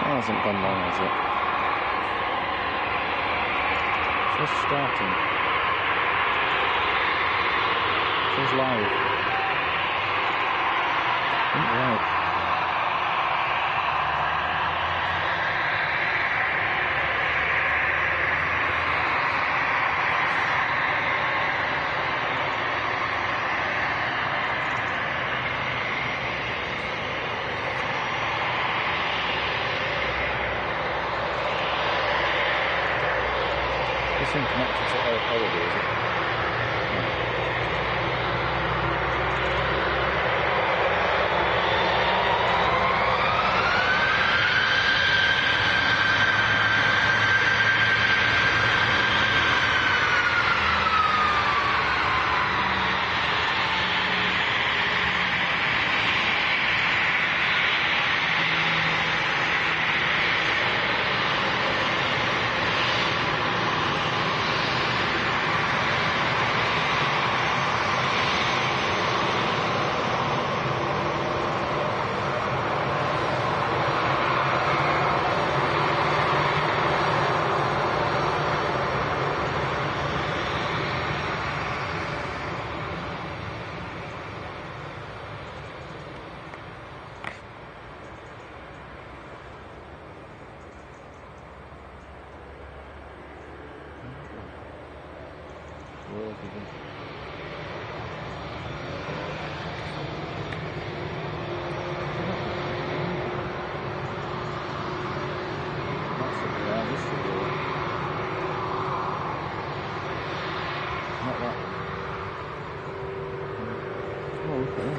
hasn't gone long, has it? Just starting. Just live. Right. This thing connected to Holiday, is it? Not that. Oh, okay.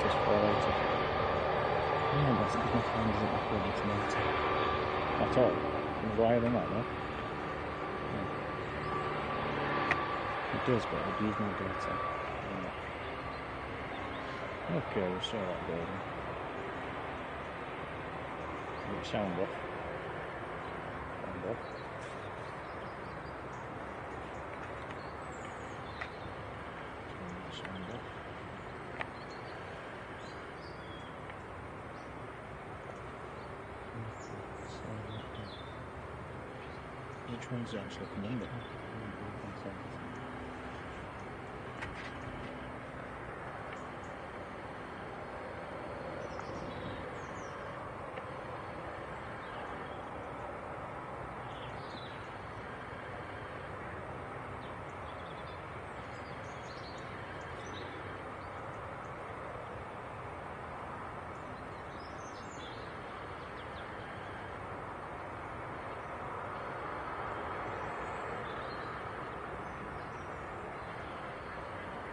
Just violated. Yeah, that's because my phone isn't recording tonight. At all. It's higher than that, though. Yeah. It does, but it would use more data. Yeah. Okay, we'll saw that building. Sound off. Sound off. Sound off. Which one's actually coming under?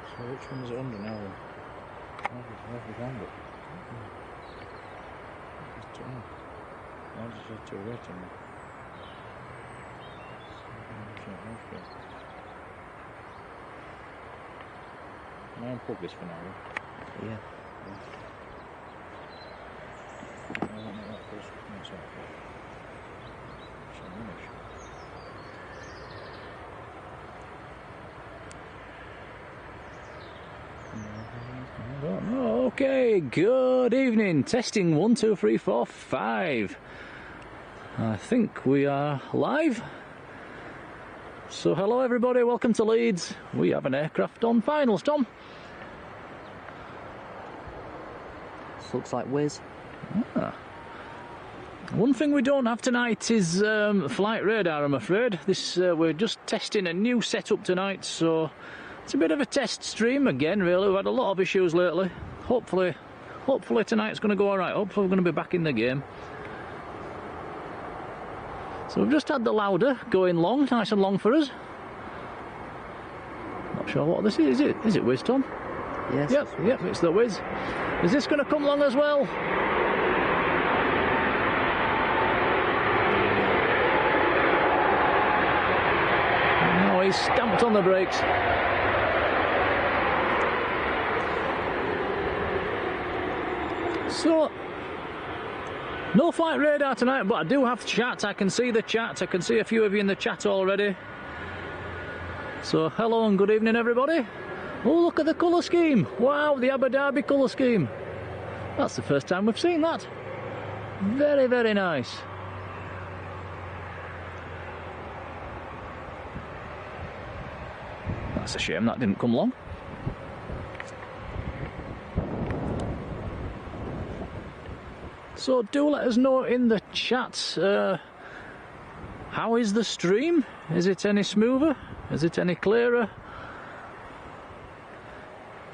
So which one is it under now then? Where have we found it? Why did you have to wait on me? Okay. Can I unplug this for now? Yeah. I won't make that first. That's all. So much. I don't know. Okay, good evening. Testing 1, 2, 3, 4, 5. I think we are live. So hello everybody, welcome to Leeds. We have an aircraft on finals, Tom. This looks like Wiz. Ah. One thing we don't have tonight is flight radar, I'm afraid. We're just testing a new setup tonight, so it's a bit of a test stream again, really. We've had a lot of issues lately. Hopefully tonight's going to go alright. Hopefully we're going to be back in the game. So we've just had the louder going long, nice and long for us. Not sure what this is. Is it Whiz, Tom? Yes. Yep, it's the Whiz. Is this going to come long as well? No, he's stamped on the brakes. So, no flight radar tonight, but I do have chat. I can see the chat. I can see a few of you in the chat already. So, hello and good evening, everybody. Oh, look at the colour scheme. Wow, the Abu Dhabi colour scheme. That's the first time we've seen that. Very, very nice. That's a shame that didn't come long. So do let us know in the chat, how is the stream? Is it any smoother? Is it any clearer?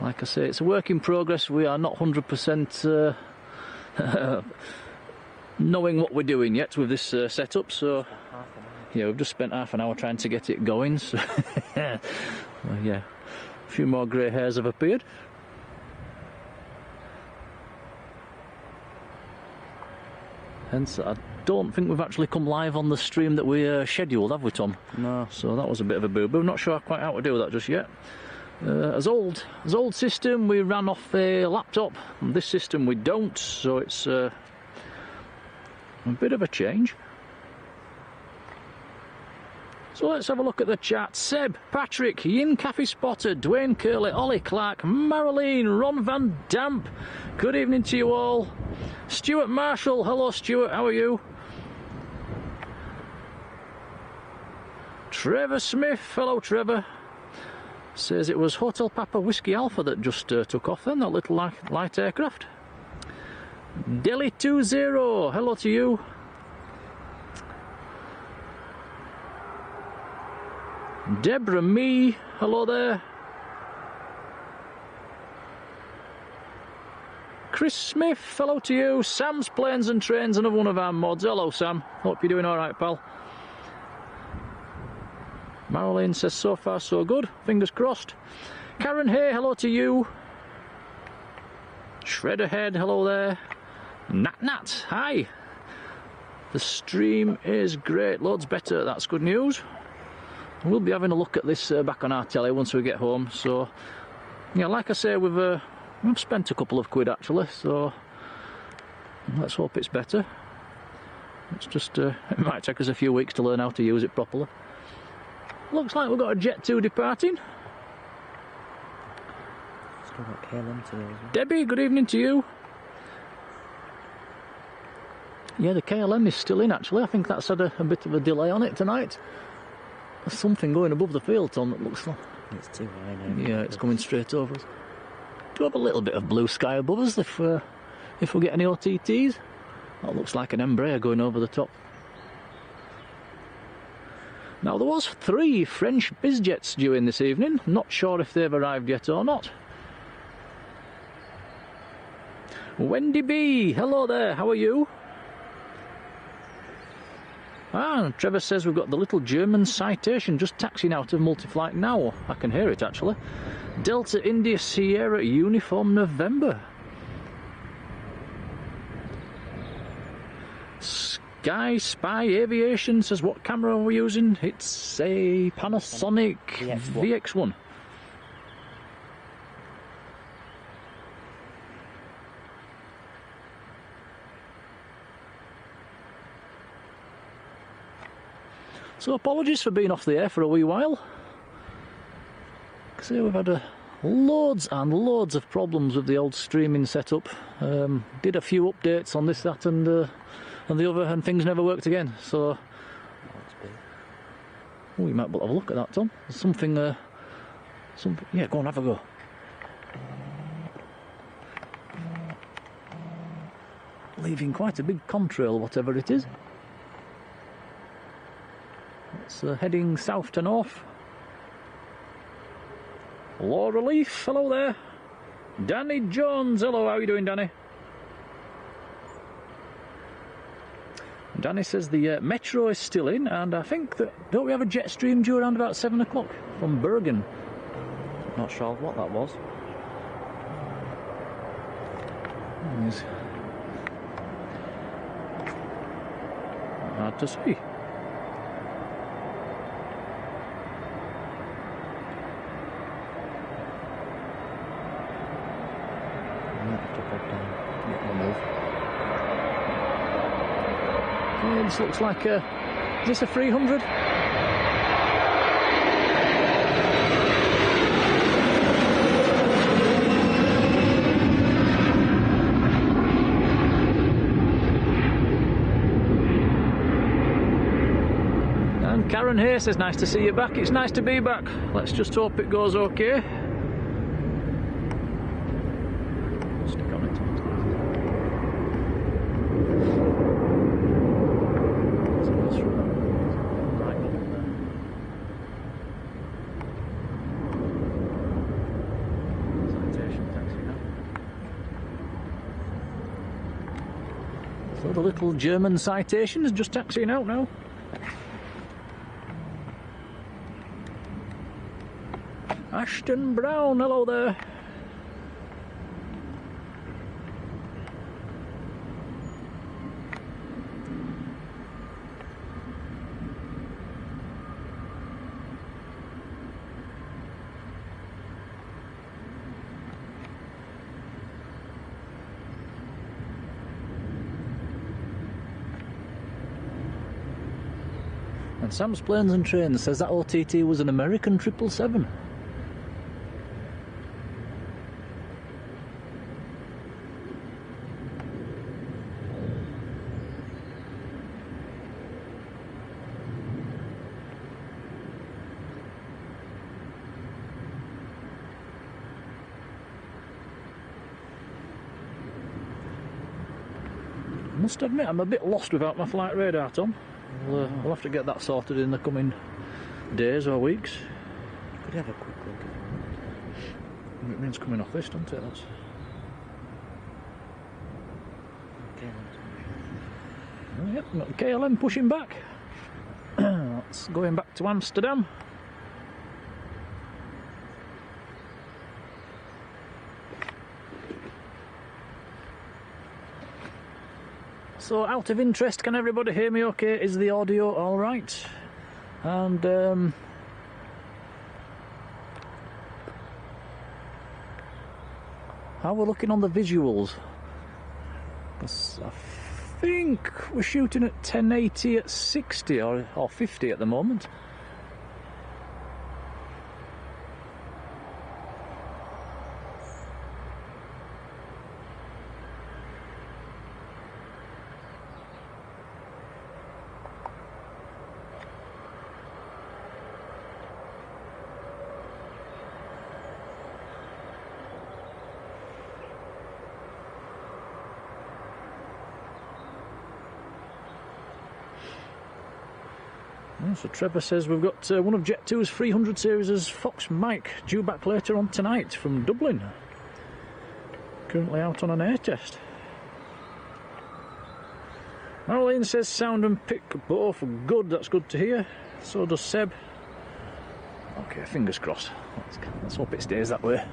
Like I say, it's a work in progress. We are not 100% knowing what we're doing yet with this setup. So yeah, we've just spent half an hour trying to get it going. So well, yeah, a few more grey hairs have appeared. Hence, I don't think we've actually come live on the stream that we scheduled, have we, Tom? No. So that was a bit of a boo-boo. Not sure quite how to do that just yet. As old system, we ran off a laptop. And this system we don't, so it's a bit of a change. So let's have a look at the chat. Seb, Patrick, Yin Cafe Spotter, Dwayne Curley, Ollie Clark, Marilyn, Ron Van Damp. Good evening to you all. Stuart Marshall, hello Stuart, how are you? Trevor Smith, hello Trevor. Says it was Hotel Papa Whiskey Alpha that just took off then, that little light aircraft. Delhi 20, hello to you. Deborah Me, hello there. Chris Smith, hello to you. Sam's Planes and Trains, another one of our mods. Hello Sam, hope you're doing alright, pal. Marilyn says so far so good, fingers crossed. Karen Hay, hello to you. Shredderhead, hello there. Nat, hi. The stream is great, loads better, that's good news. We'll be having a look at this back on our telly once we get home. So, yeah, like I say, we've spent a couple of quid actually, so let's hope it's better. It's just, it might take us a few weeks to learn how to use it properly. Looks like we've got a Jet 2 departing. Still got KLM today as well. Debbie, good evening to you. Yeah, the KLM is still in actually. I think that's had a bit of a delay on it tonight. There's something going above the field, Tom, that looks like. It's too high now. Yeah, it's coming straight over us. Do have a little bit of blue sky above us if we get any OTTs. That looks like an Embraer going over the top. Now, there was 3 French bizjets due in this evening. Not sure if they've arrived yet or not. Wendy B, hello there, how are you? Ah, Trevor says we've got the little German Citation just taxiing out of multiflight now. I can hear it actually. Delta India Sierra Uniform November. Sky Spy Aviation says what camera are we using? It's a Panasonic VX1. So apologies for being off the air for a wee while. See, we've had loads and loads of problems with the old streaming setup. Did a few updates on this, that and the other, and things never worked again. So, oh, you might have a look at that, Tom. There's something, yeah, go on, have a go. leaving quite a big contrail, whatever it is. It's heading south to north. Laura Leaf, hello there. Danny Jones, hello, how are you doing, Danny? Danny says the metro is still in, and I think that, don't we have a jet stream due around about 7 o'clock from Bergen? Not sure what that was. It's hard to see. This looks like a... Is this a 300? And Karen here says, nice to see you back. It's nice to be back. Let's just hope it goes okay. Stick on it. So the little German citation is just taxiing out now. Ashton Brown, hello there. And Sam's Planes and Trains says that OTT was an American 777. I must admit, I'm a bit lost without my flight radar, Tom. We'll have to get that sorted in the coming days or weeks. Could you have a quick look? It means coming off this, doesn't it? That's... Okay, Oh, yep, got KLM pushing back. That's going back to Amsterdam. So, out of interest, can everybody hear me okay? Is the audio alright? And, how we're looking on the visuals? Because I think we're shooting at 1080 at 60 or 50 at the moment. So Trevor says we've got one of Jet2's 300 series' Fox Mike due back later on tonight from Dublin. Currently out on an air test. Marlene says sound and pick both good, that's good to hear. So does Seb. Okay, fingers crossed. Let's hope it stays that way.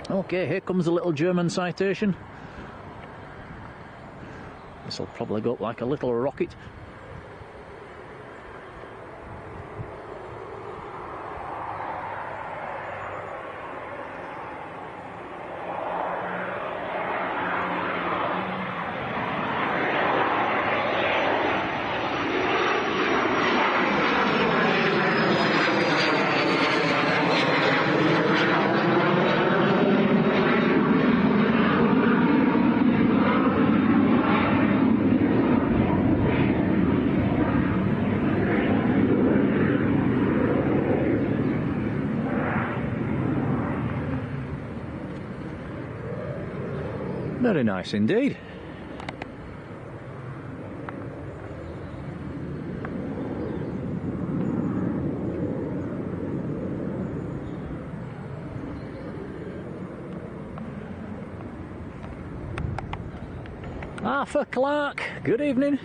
Okay, here comes the little German citation. This will probably go up like a little rocket. Very nice indeed. Arthur Clark, good evening.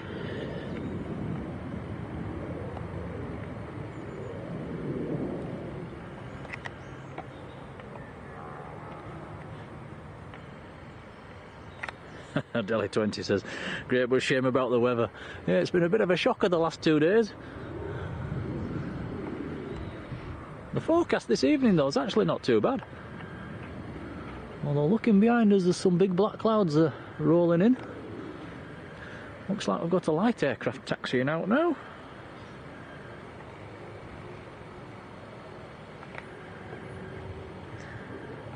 Delhi 20 says, great but shame about the weather. Yeah, it's been a bit of a shocker the last 2 days. The forecast this evening though is actually not too bad. Although looking behind us there's some big black clouds rolling in. Looks like we've got a light aircraft taxiing out now.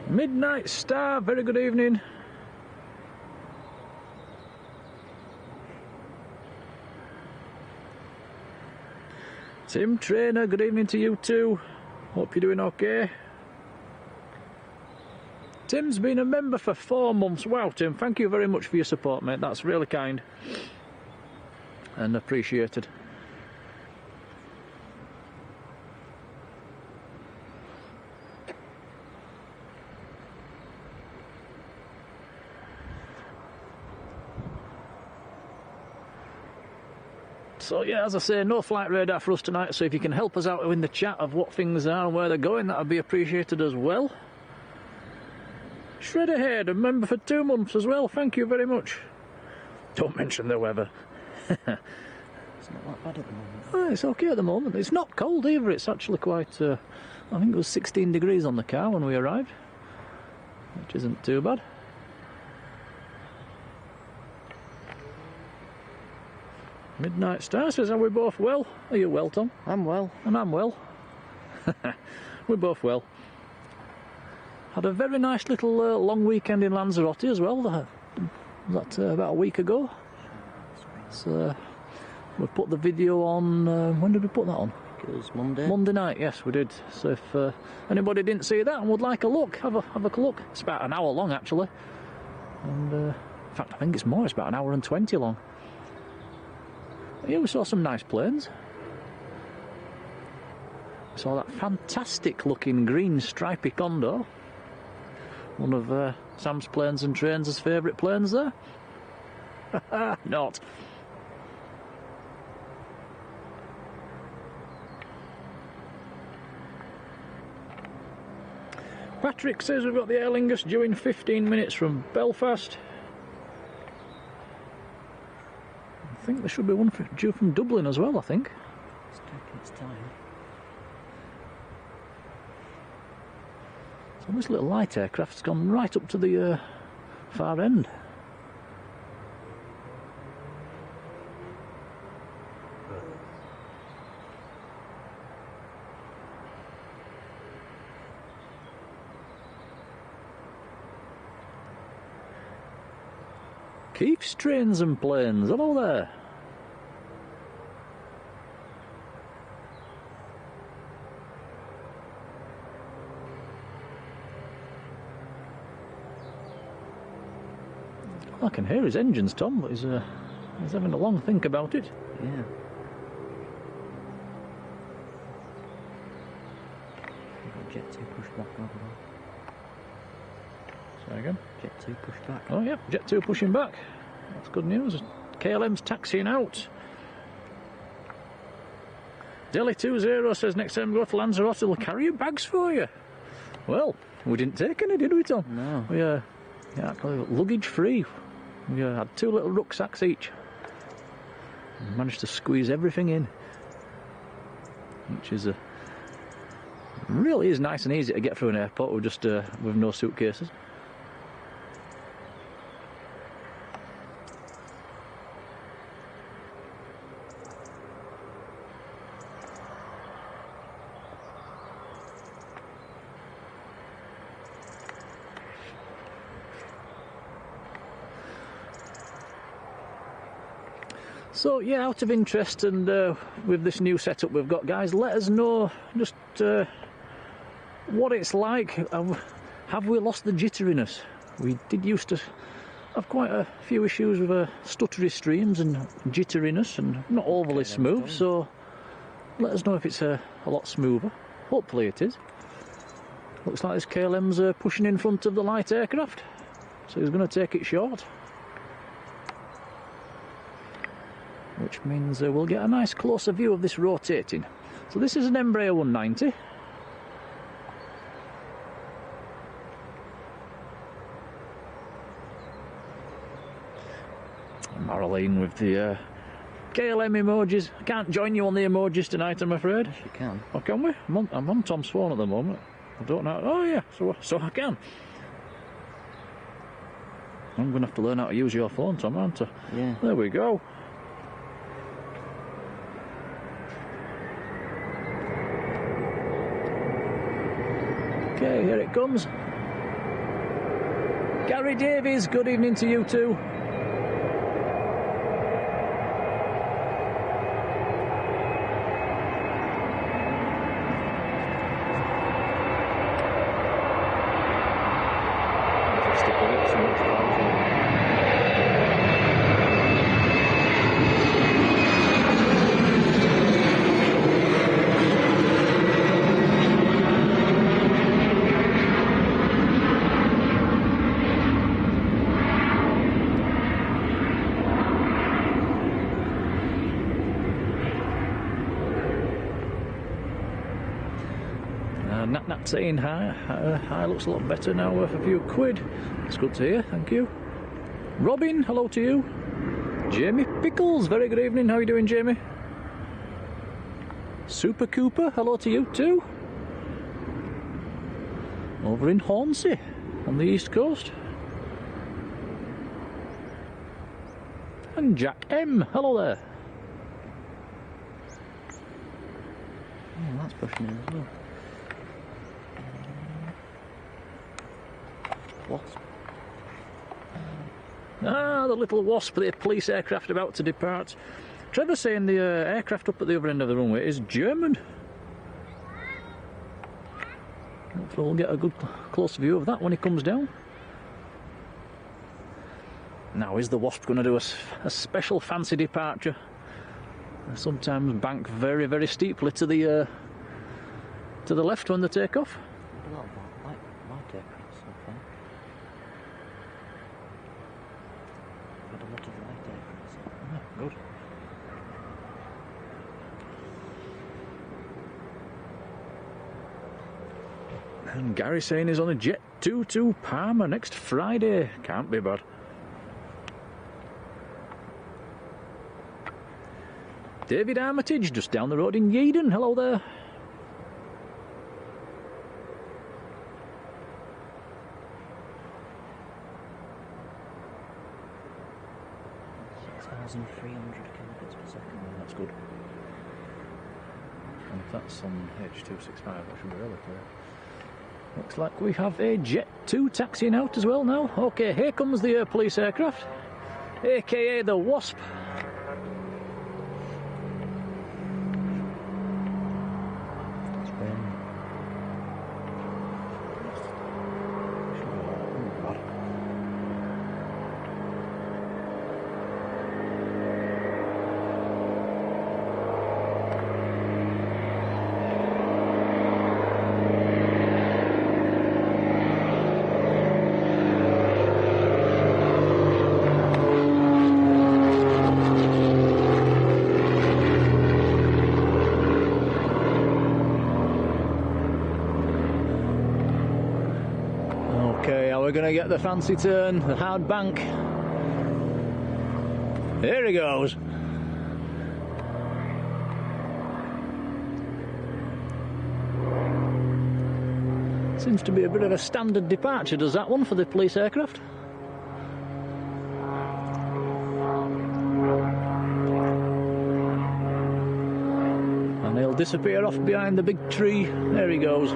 Midnight Star, very good evening. Tim Trainer, good evening to you too. Hope you're doing okay. Tim's been a member for 4 months. Wow, Tim, thank you very much for your support, mate. That's really kind and appreciated. So yeah, as I say, no flight radar for us tonight, so if you can help us out in the chat of what things are and where they're going, that would be appreciated as well. Shredder Head, a member for 2 months as well, thank you very much. Don't mention the weather. It's not that bad at the moment. Oh, it's okay at the moment. It's not cold either, it's actually quite, I think it was 16 degrees on the car when we arrived, which isn't too bad. Midnight Star says, are we both well? Are you well, Tom? I'm well. And I'm well. We're both well. Had a very nice little long weekend in Lanzarote as well, about a week ago. So we put the video on, when did we put that on? It was Monday. Monday night, yes we did. So if anybody didn't see that and would like a look, have a look. It's about an hour long actually. And in fact I think it's more, it's about an hour and 20 long. Yeah, we saw some nice planes. We saw that fantastic looking green stripy Condor. One of Sam's Planes and Trains' favourite planes there. Not. Patrick says we've got the Aer Lingus due in 15 minutes from Belfast. I think there should be one due from Dublin as well, I think. It's taking its time. So this little light aircraft's gone right up to the far end. Keith's Trains and Planes, hello there. I can hear his engines, Tom, but he's having a long think about it. Yeah. Jet 2 pushed back over there. Say again? Jet 2 pushed back. Oh yeah, Jet 2 pushing back. That's good news. KLM's taxiing out. Delhi 20 says next time we go to Lanzarote we'll carry your bags for you. Well, we didn't take any, did we, Tom? No. We luggage free. We had 2 little rucksacks each. And managed to squeeze everything in, which is really is nice and easy to get through an airport with just with no suitcases. So yeah, out of interest and with this new setup we've got, guys, let us know just what it's like. Have we lost the jitteriness? We did used to have quite a few issues with stuttery streams and jitteriness and not overly smooth, so let us know if it's a lot smoother. Hopefully it is. Looks like this KLM's pushing in front of the light aircraft, so he's going to take it short. Which means we'll get a nice closer view of this rotating. So this is an Embraer 190. Marilyn with the KLM emojis. I can't join you on the emojis tonight, I'm afraid. Yes, you can. Oh, can we? I'm on Tom's phone at the moment. I don't know. Oh yeah, so I can. I'm going to have to learn how to use your phone, Tom, aren't I? Yeah. There we go. Okay, here it comes. Gary Davies, good evening to you too. Nat saying hi, looks a lot better now, worth a few quid. It's good to hear, thank you. Robin, hello to you. Jamie Pickles, very good evening, how are you doing, Jamie? Super Cooper, hello to you too. Over in Hornsey, on the east coast. And Jack M, hello there. Oh, that's pushing in as well. Wasp. Ah, the little Wasp, the police aircraft about to depart. Trevor's saying the aircraft up at the other end of the runway is German. Hopefully we'll get a good close view of that when he comes down. Now, is the Wasp going to do a special fancy departure? They sometimes bank very, very steeply to the left when they take off. A lot of light aircraft so far. Had a lot of light aircraft. Ah, good. And Gary saying he's on a jet 2 to Parma next Friday. Can't be bad. David Armitage, just down the road in Yeadon. Hello there. kilobits per second. That's good. And if that's on H265, that should be really clear. Looks like we have a Jet 2 taxiing out as well now. Okay, here comes the air police aircraft, aka the Wasp. We're going to get the fancy turn, the hard bank. Here he goes. Seems to be a bit of a standard departure, does that one, for the police aircraft? And he'll disappear off behind the big tree. There he goes.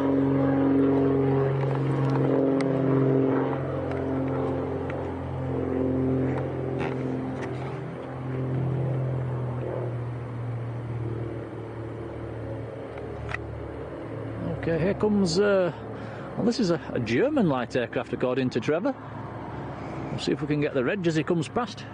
Okay, here comes, well, this is a German light aircraft according to Trevor. We'll see if we can get the reg as he comes past.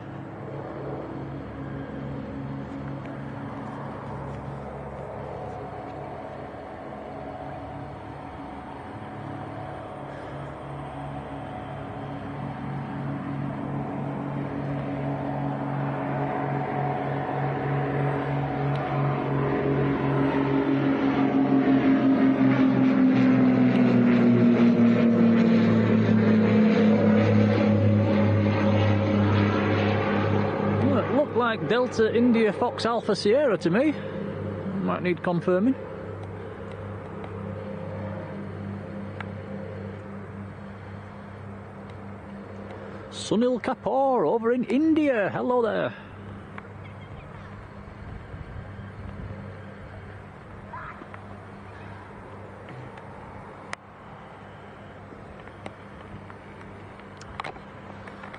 Like Delta India Fox Alpha Sierra to me. Might need confirming. Sunil Kapoor over in India. Hello there.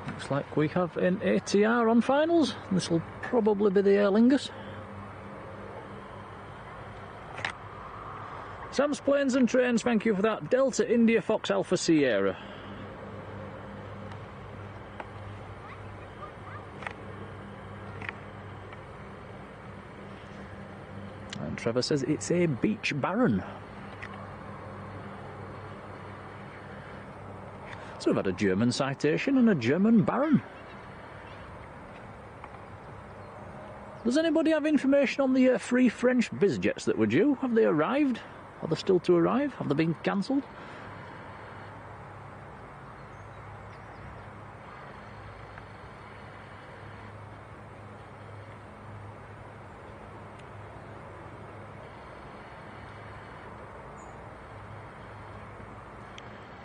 Looks like we have an ATR on finals. This will probably be the Aer Lingus. Sam's Planes and Trains, thank you for that. Delta India Fox Alpha Sierra. And Trevor says it's a Beach Baron. So we've had a German citation and a German Baron. Does anybody have information on the free French bizjets that were due? Have they arrived? Are they still to arrive? Have they been cancelled?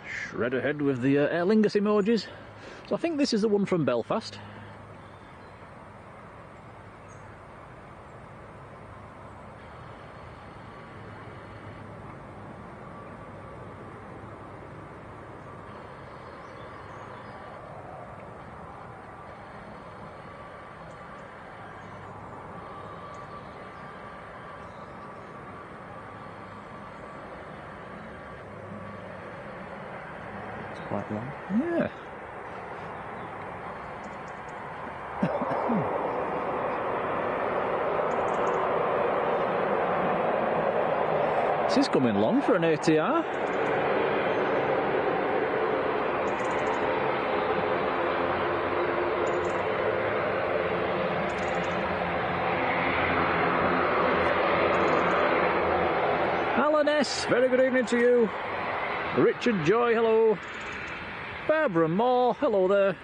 Shred ahead with the Aer Lingus emojis. So I think this is the one from Belfast. Quite long. Yeah. This is coming long for an ATR. Alan S, very good evening to you. Richard Joy, hello. Barbara Moore, hello there.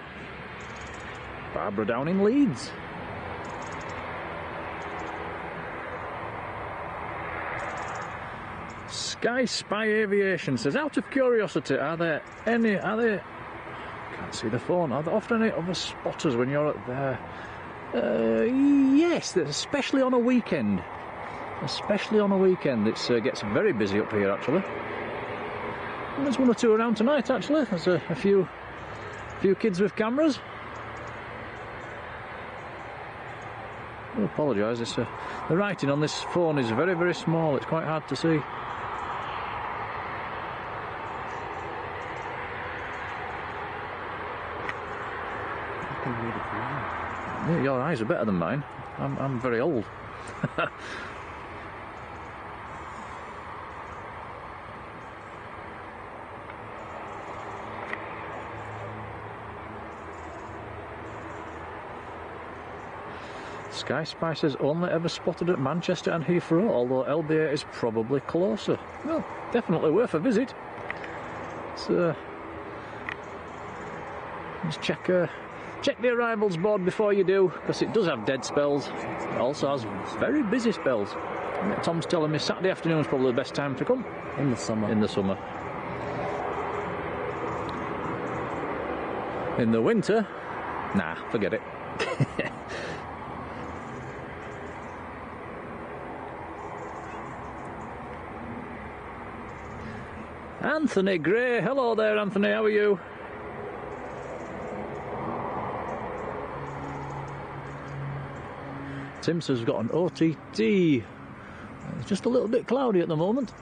Barbara down in Leeds. Sky Spy Aviation says, out of curiosity, are there, can't see the phone, are there often any other spotters when you're up there? Yes, especially on a weekend. Especially on a weekend, it gets very busy up here actually. There's one or two around tonight actually. There's a few kids with cameras. I apologise, the writing on this phone is very, very small, it's quite hard to see. I can read it from Yeah, your eyes are better than mine. I'm very old. Sky Spy says only ever spotted at Manchester and Heathrow, although LBA is probably closer. Well, definitely worth a visit. Let's check the arrivals board before you do, because it does have dead spells. It also has very busy spells. Tom's telling me Saturday afternoon is probably the best time to come. In the summer. In the summer. In the winter, nah, forget it. Anthony Gray, hello there Anthony, how are you? Tim says we've got an OTT. It's just a little bit cloudy at the moment.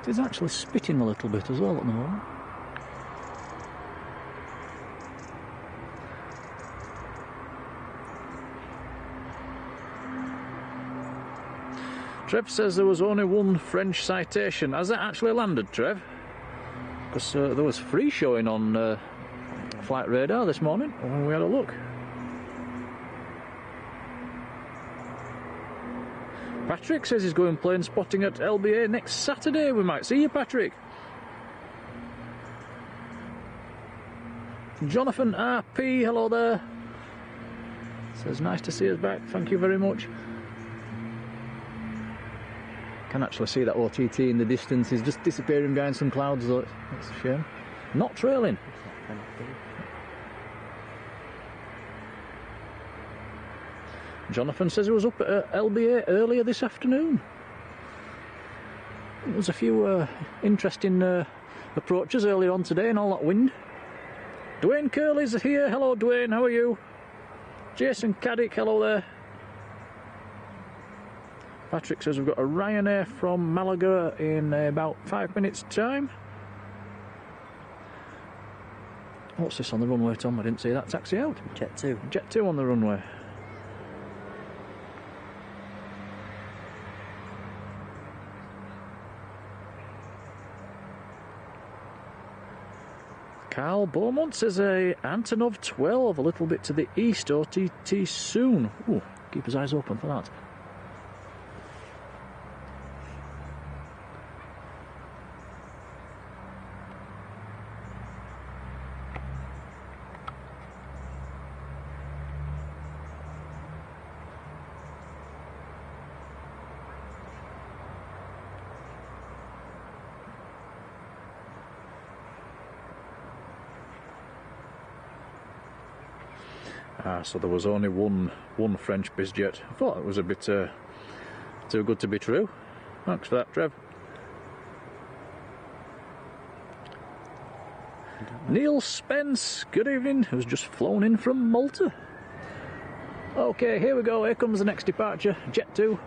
It is actually spitting a little bit as well at the moment. Trev says there was only one French citation. Has that actually landed, Trev? Because there was 3 showing on flight radar this morning when we had a look. Patrick says he's going plane spotting at LBA next Saturday. We might see you, Patrick. Jonathan RP, hello there. Says nice to see us back, thank you very much. Can actually see that OTT in the distance. He's just disappearing behind some clouds though. That's a shame. Not trailing. Jonathan says he was up at LBA earlier this afternoon. There was a few interesting approaches earlier on today and all that wind. Dwayne Curley's here. Hello Dwayne, how are you? Jason Caddick, hello there. Patrick says we've got a Ryanair from Malaga in about 5 minutes time. What's this on the runway, Tom? I didn't see that. Taxi out. Jet 2. Jet 2 on the runway. Carl Beaumont says a Antonov 12 a little bit to the east, OTT soon. Ooh, keep his eyes open for that. So there was only one French bizjet. I thought it was a bit too good to be true. Thanks for that, Trev. Neil Spence, good evening, who's just flown in from Malta. Okay, here we go, here comes the next departure, Jet 2.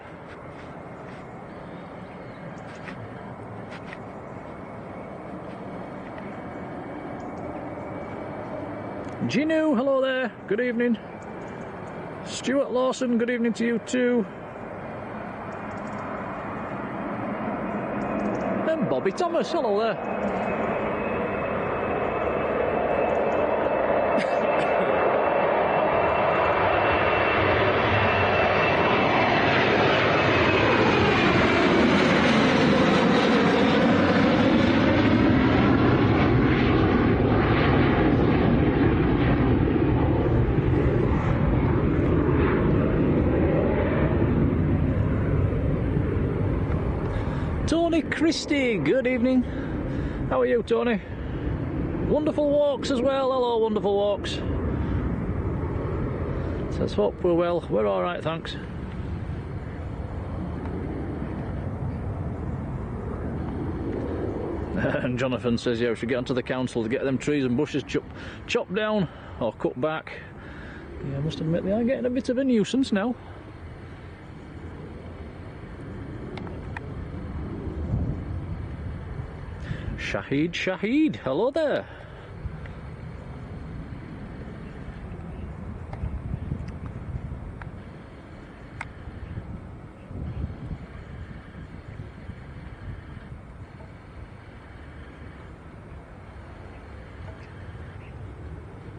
Ginu, hello there, good evening. Stuart Lawson, good evening to you too. And Bobby Thomas, hello there. Tony Christie, good evening. How are you, Tony? Wonderful walks as well. Hello, wonderful walks. Says hope we're well. We're all right, thanks. And Jonathan says, yeah, we should get onto the council to get them trees and bushes chopped down or cut back. Yeah, I must admit they are getting a bit of a nuisance now. Shahid, hello there.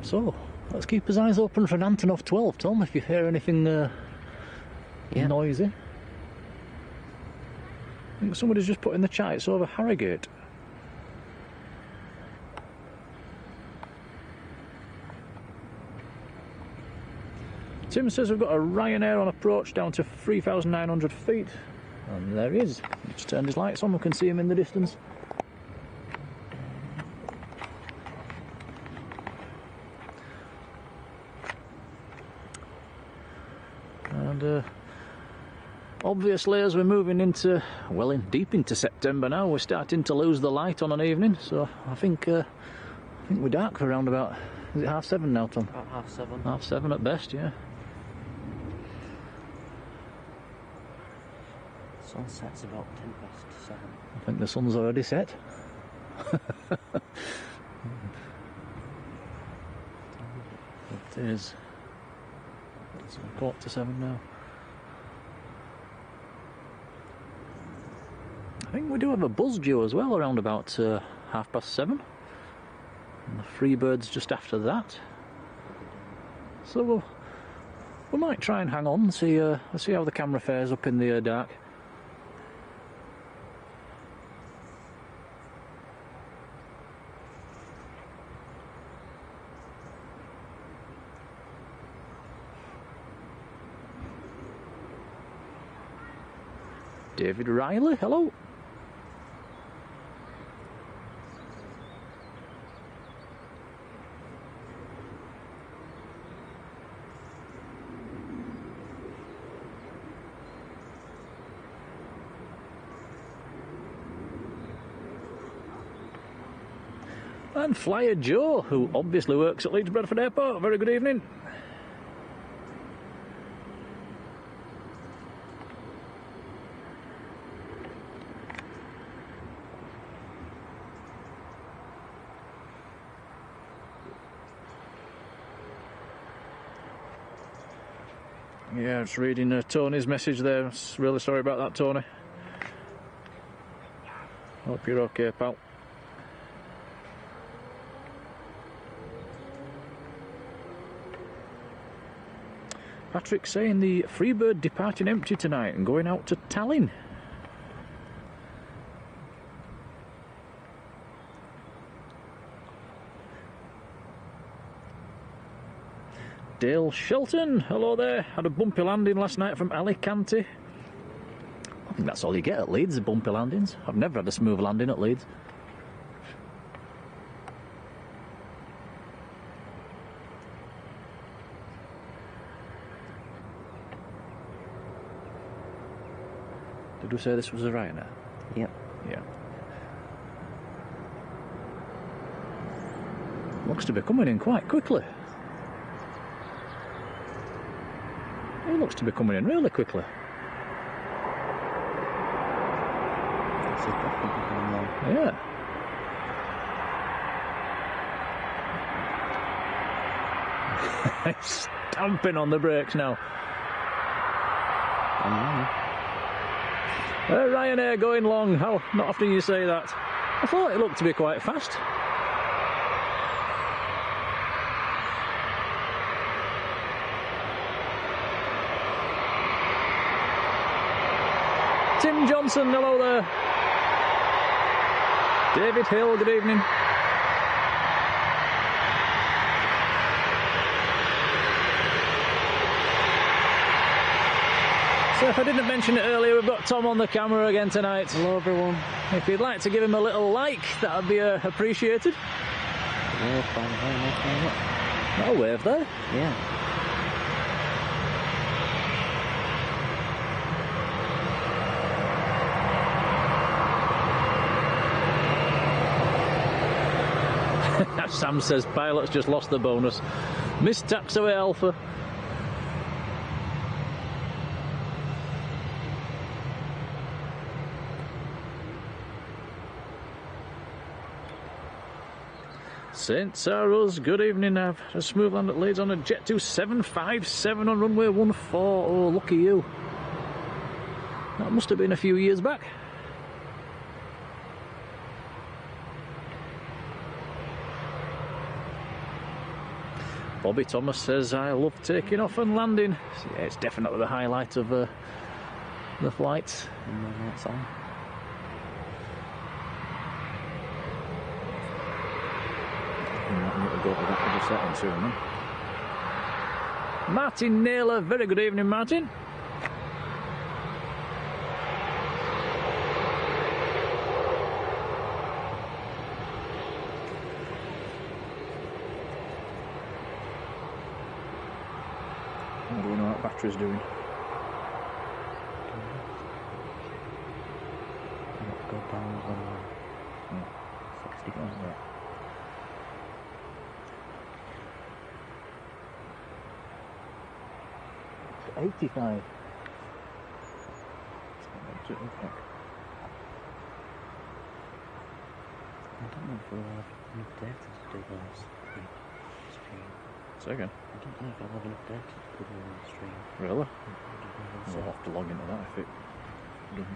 So, let's keep his eyes open for an Antonov 12, Tom, if you hear anything noisy. I think somebody's just put in the chat, it's over Harrogate. Tim says we've got a Ryanair on approach down to 3,900 feet. And there he is. He just turned his lights on, we can see him in the distance. And obviously as we're moving into, well, deep into September now, we're starting to lose the light on an evening. So I think we're dark for around about, is it 7:30 now, Tom? About 7:30. 7:30 at best, yeah. Sun sets about 7:10. I think the sun's already set. It is. It's 7:15 now. I think we do have a buzz due as well around about 7:30. And the Freebird's just after that. So we might try and hang on and see how the camera fares up in the dark. David Riley, hello. And Flyer Joe, who obviously works at Leeds Bradford Airport. Very good evening. Yeah, just reading Tony's message there. Really sorry about that, Tony. Hope you're okay, pal. Patrick saying the Freebird departing empty tonight and going out to Tallinn. Dale Shelton, hello there. Had a bumpy landing last night from Alicante. I think that's all you get at Leeds, bumpy landings. I've never had a smooth landing at Leeds. Did we say this was a Ryanair? Yep. Yeah. Looks to be coming in quite quickly. He looks to be coming in really quickly. This is definitely going long. Yeah. He's stamping on the brakes now. Ryanair going long. How not often you say that. I thought it looked to be quite fast. Tim Johnson, hello there. David Hill, good evening. So if I didn't mention it earlier, we've got Tom on the camera again tonight. Hello everyone. If you'd like to give him a little like, that would be appreciated. Yeah, fine. I'll wave there. Yeah. Sam says pilots just lost the bonus. Missed taxiway Alpha. St. Saros, good evening. I've had a smooth land at Leeds on a Jet 2757 on runway 14. Oh, lucky you. That must have been a few years back. Bobby Thomas says, I love taking off and landing. So yeah, it's definitely the highlight of the flight. And then that's on. I need to go to that other setting soon, then. Martin Naylor, very good evening, Martin. I don't know what battery's doing. Let's go down 65. Yeah. It's 85. it look like? I don't know if we'll have enough data to do those stream. Second. I don't know if I'll have enough data to put it on the stream. Really? So We'll have to log into that if it doesn't.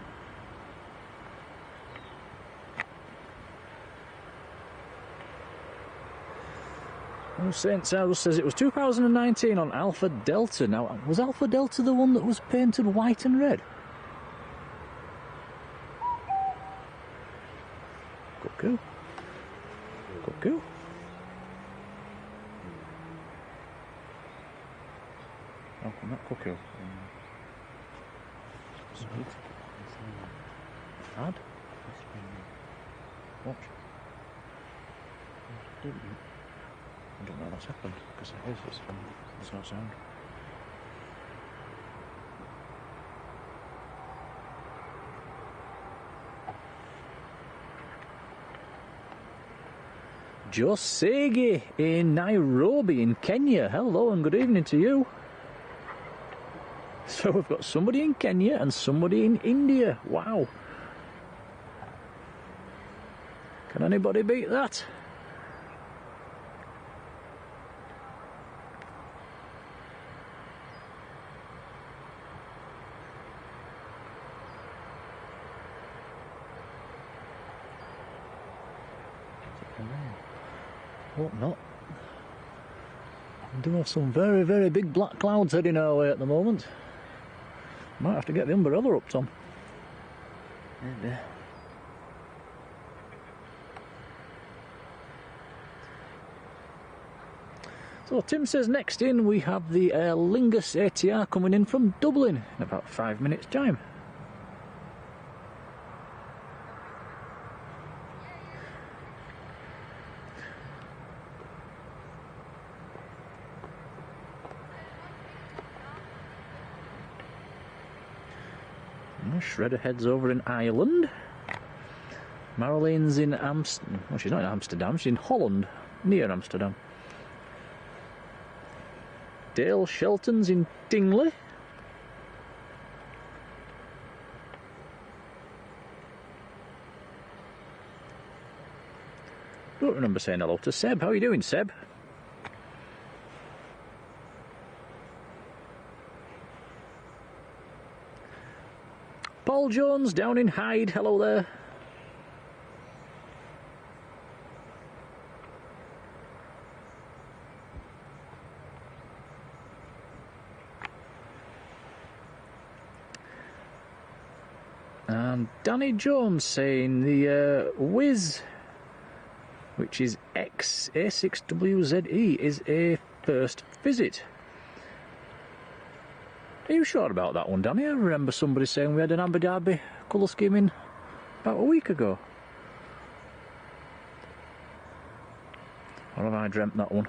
Oh, St. Cyrus says it was 2019 on Alpha Delta. Now, was Alpha Delta the one that was painted white and red? Cuckoo. Cuckoo. Oh, not cuckoo. Sweet. Add? Watch. I don't know what's happened because there's no sound. Josegi in Nairobi in Kenya. Hello and good evening to you. So we've got somebody in Kenya and somebody in India. Wow. Can anybody beat that? Hope not. We do have some very, very big black clouds heading our way at the moment. Might have to get the umbrella up, Tom. Maybe. So Tim says next in we have the Aer Lingus ATR coming in from Dublin in about 5 minutes time. Shredder heads over in Ireland. Marlene's in Amsterdam. Well, she's not in Amsterdam, she's in Holland, near Amsterdam. Dale Shelton's in Tingley. Don't remember saying hello to Seb. How are you doing, Seb? Paul Jones down in Hyde. Hello there. And Danny Jones saying the Wiz, which is XA6WZE, is a first visit. Are you sure about that one, Danny? I remember somebody saying we had an Abu Dhabi colour scheme in about a week ago. Or have I dreamt that one?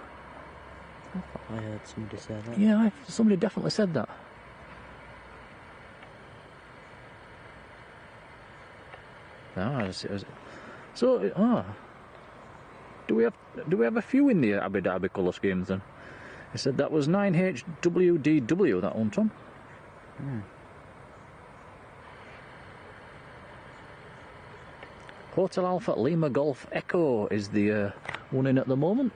I heard somebody say that. Yeah, somebody definitely said that. So, do we have a few in the Abu Dhabi colour schemes then? He said that was 9HWDW, that one, Tom. Hotel Alpha Lima Golf Echo is the one in at the moment.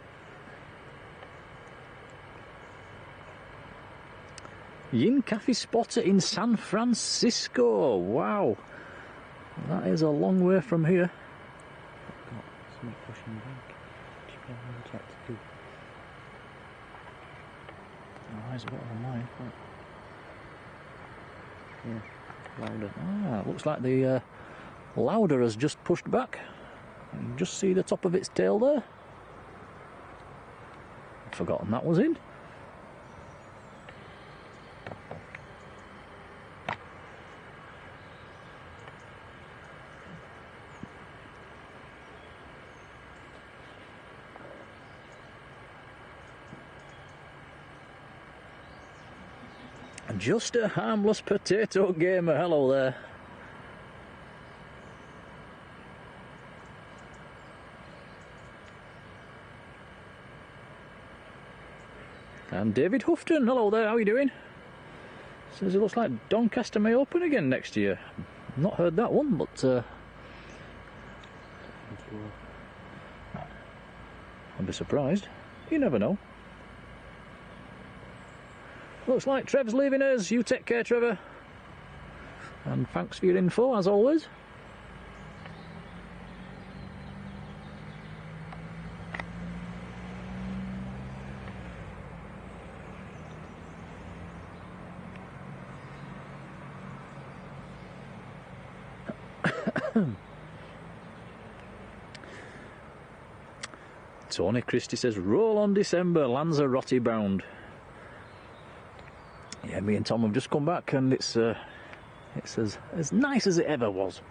Yin Cafe Spotter in San Francisco. Wow. That is a long way from here. Got something pushing back. Just go and check to do. Oh, it's better than mine. Yeah, louder. Ah, looks like the Lauder has just pushed back. You can just see the top of its tail there. I'd forgotten that was in. Just a harmless potato gamer, hello there. And David Houghton, hello there, how are you doing? Says it looks like Doncaster may open again next year. Not heard that one, but I'd be surprised. You never know. Looks like Trev's leaving us. You take care, Trevor. And thanks for your info, as always. Tony Christie says, roll on December, Lanzarote bound. Yeah, me and Tom have just come back and it's as nice as it ever was.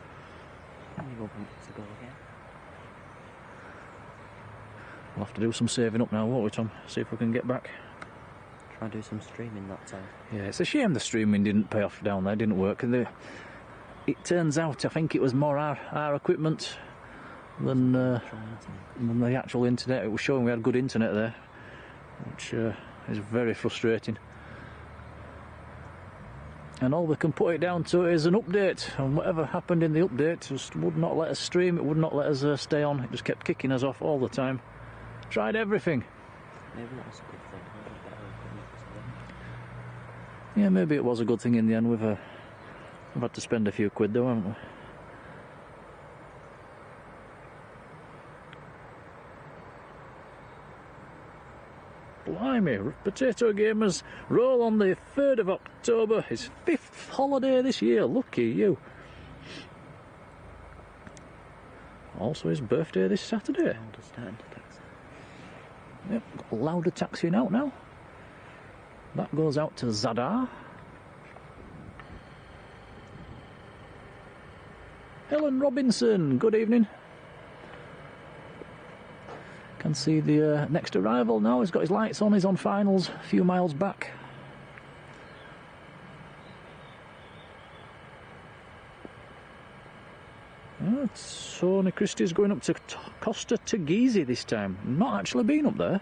We'll have to do some saving up now, won't we, Tom? See if we can get back. Try and do some streaming that time. Yeah, it's a shame the streaming didn't pay off down there, didn't work. And it turns out, I think it was more our equipment than the actual internet. It was showing we had good internet there, which is very frustrating. And all we can put it down to is an update, and whatever happened in the update just would not let us stream, it would not let us stay on, it just kept kicking us off all the time. Tried everything. Maybe that was a good thing. Yeah, maybe it was a good thing in the end. We've had to spend a few quid though, haven't we? Blimey, Potato Gamers roll on the 3rd of October, his 5th holiday this year, lucky you. Also his birthday this Saturday. Yep, got Louder taxiing out now. That goes out to Zadar. Helen Robinson, good evening. Can see the next arrival now. He's got his lights on, he's on finals, a few miles back. Tony Christie's going up to Costa Teguise this time. Not actually been up there.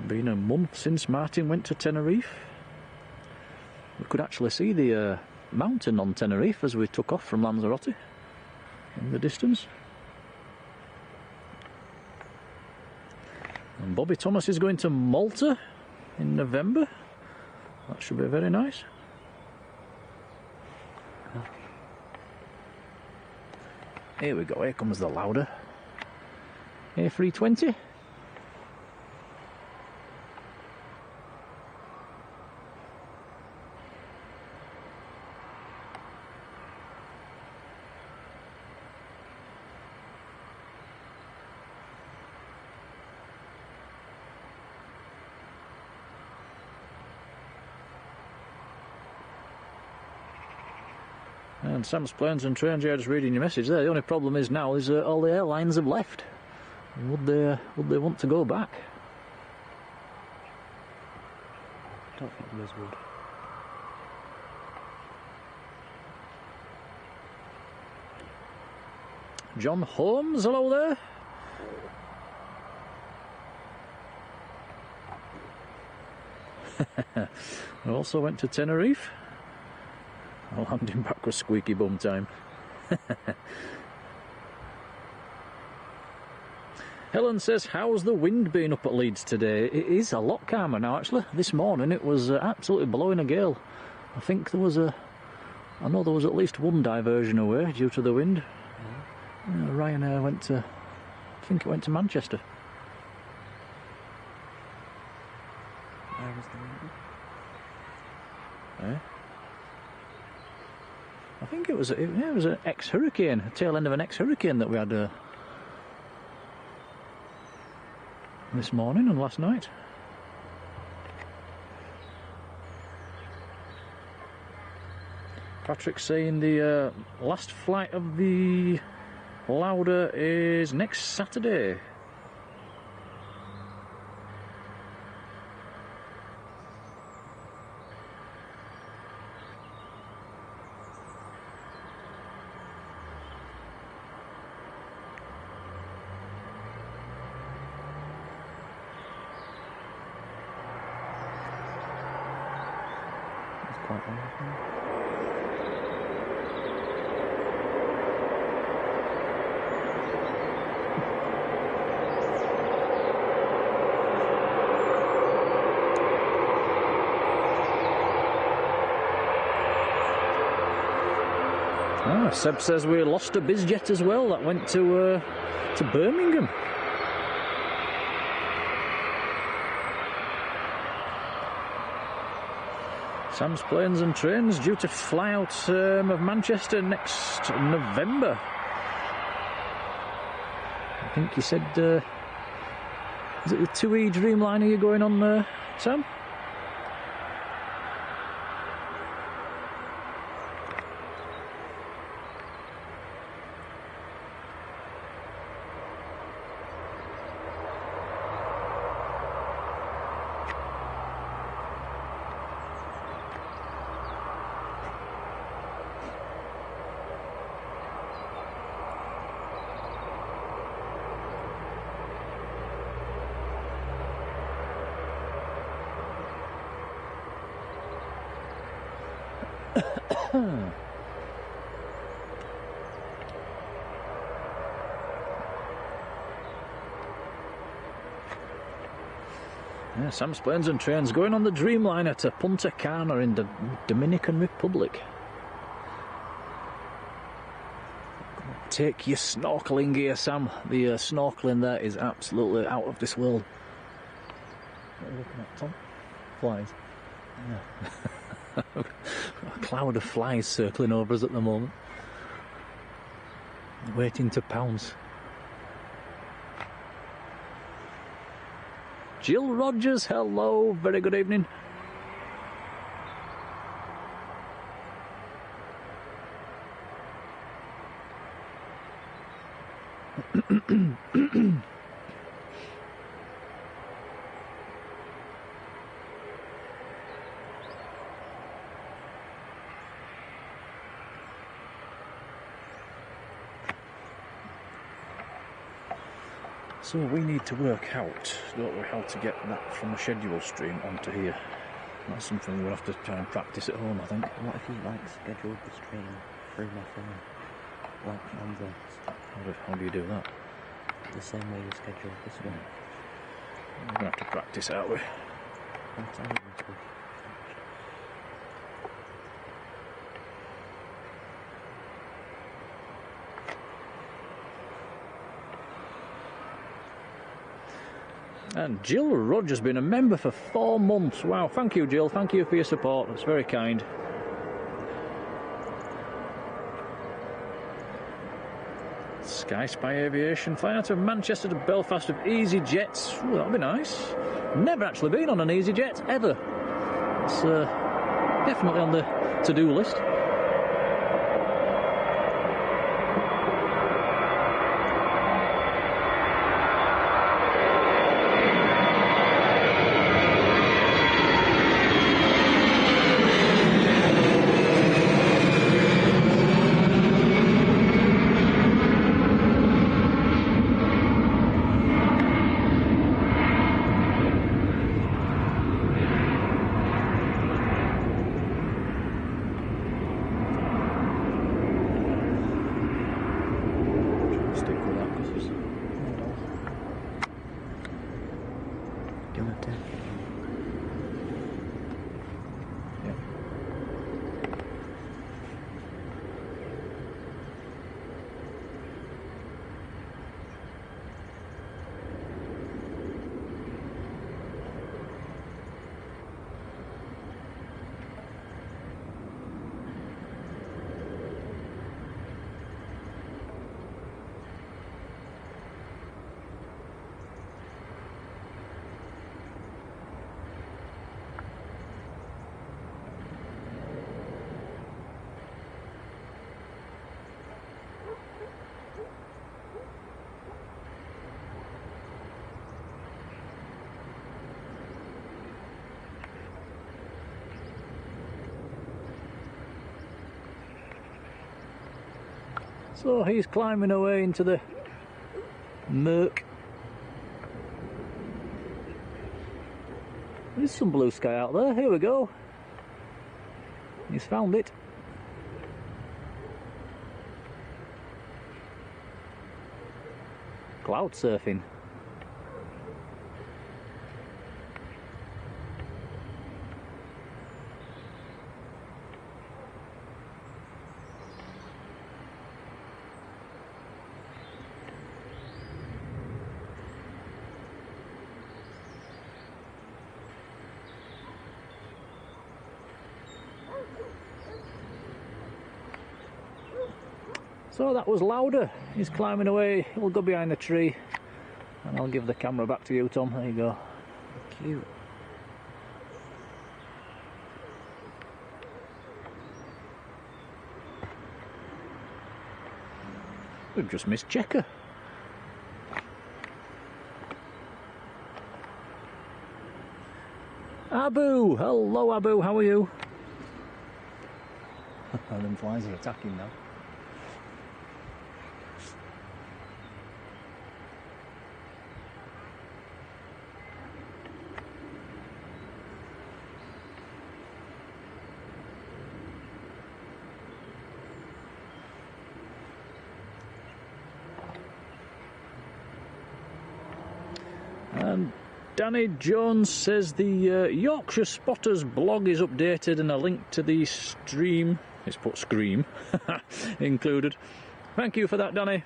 Been a month since Martin went to Tenerife. We could actually see the mountain on Tenerife as we took off from Lanzarote in the distance. And Bobby Thomas is going to Malta in November. That should be very nice. Here we go, here comes the Louder A320. And Sam's Planes and Trains, yeah, just reading your message there. The only problem is now is all the airlines have left. Would they want to go back? I don't think Liz would. John Holmes, hello there. I also went to Tenerife. I'll hand him back with squeaky bum time. Helen says, how's the wind been up at Leeds today? It is a lot calmer now, actually. This morning it was absolutely blowing a gale. I think there was I know there was at least one diversion away due to the wind. Ryanair went to, I think it went to Manchester. Where was the wind? I think it was an ex-hurricane, a tail end of an ex-hurricane that we had this morning and last night. Patrick's saying the last flight of the Louder is next Saturday. quite long, isn't it? Ah, Seb says we lost a bizjet as well. That went to Birmingham. Sam's Planes and Trains due to fly out of Manchester next November. I think he said, is it the 2E Dreamliner you're going on, Sam? Yeah, Sam's Planes and Trains going on the Dreamliner to Punta Cana in the Dominican Republic. Take your snorkeling gear, Sam. The snorkeling there is absolutely out of this world. What are you looking at, Tom? Flies. Yeah. A cloud of flies circling over us at the moment, waiting to pounce. Jill Rogers, hello, very good evening. So we need to work out, don't we, how to get that from a schedule stream onto here. That's something we'll have to try and practice at home, I think. What if you like scheduled the stream through my phone, like on the... How do you do that? The same way you scheduled this one. We're going to have to practice, aren't we? What time is it? And Jill Rogers has been a member for 4 months. Wow, thank you, Jill. Thank you for your support. That's very kind. Sky Spy Aviation flying out of Manchester to Belfast with EasyJet. Ooh, that'll be nice. Never actually been on an EasyJet, ever. It's definitely on the to-do list. So he's climbing away into the murk. There's some blue sky out there. Here we go. He's found it. Cloud surfing. So that was louder. He's climbing away. He'll go behind the tree. And I'll give the camera back to you, Tom. There you go. Thank you. We've just missed Checker. Abu! Hello, Abu. How are you? Them flies are attacking now. And Danny Jones says the Yorkshire Spotters blog is updated and a link to the stream, it's put scream, included. Thank you for that, Danny.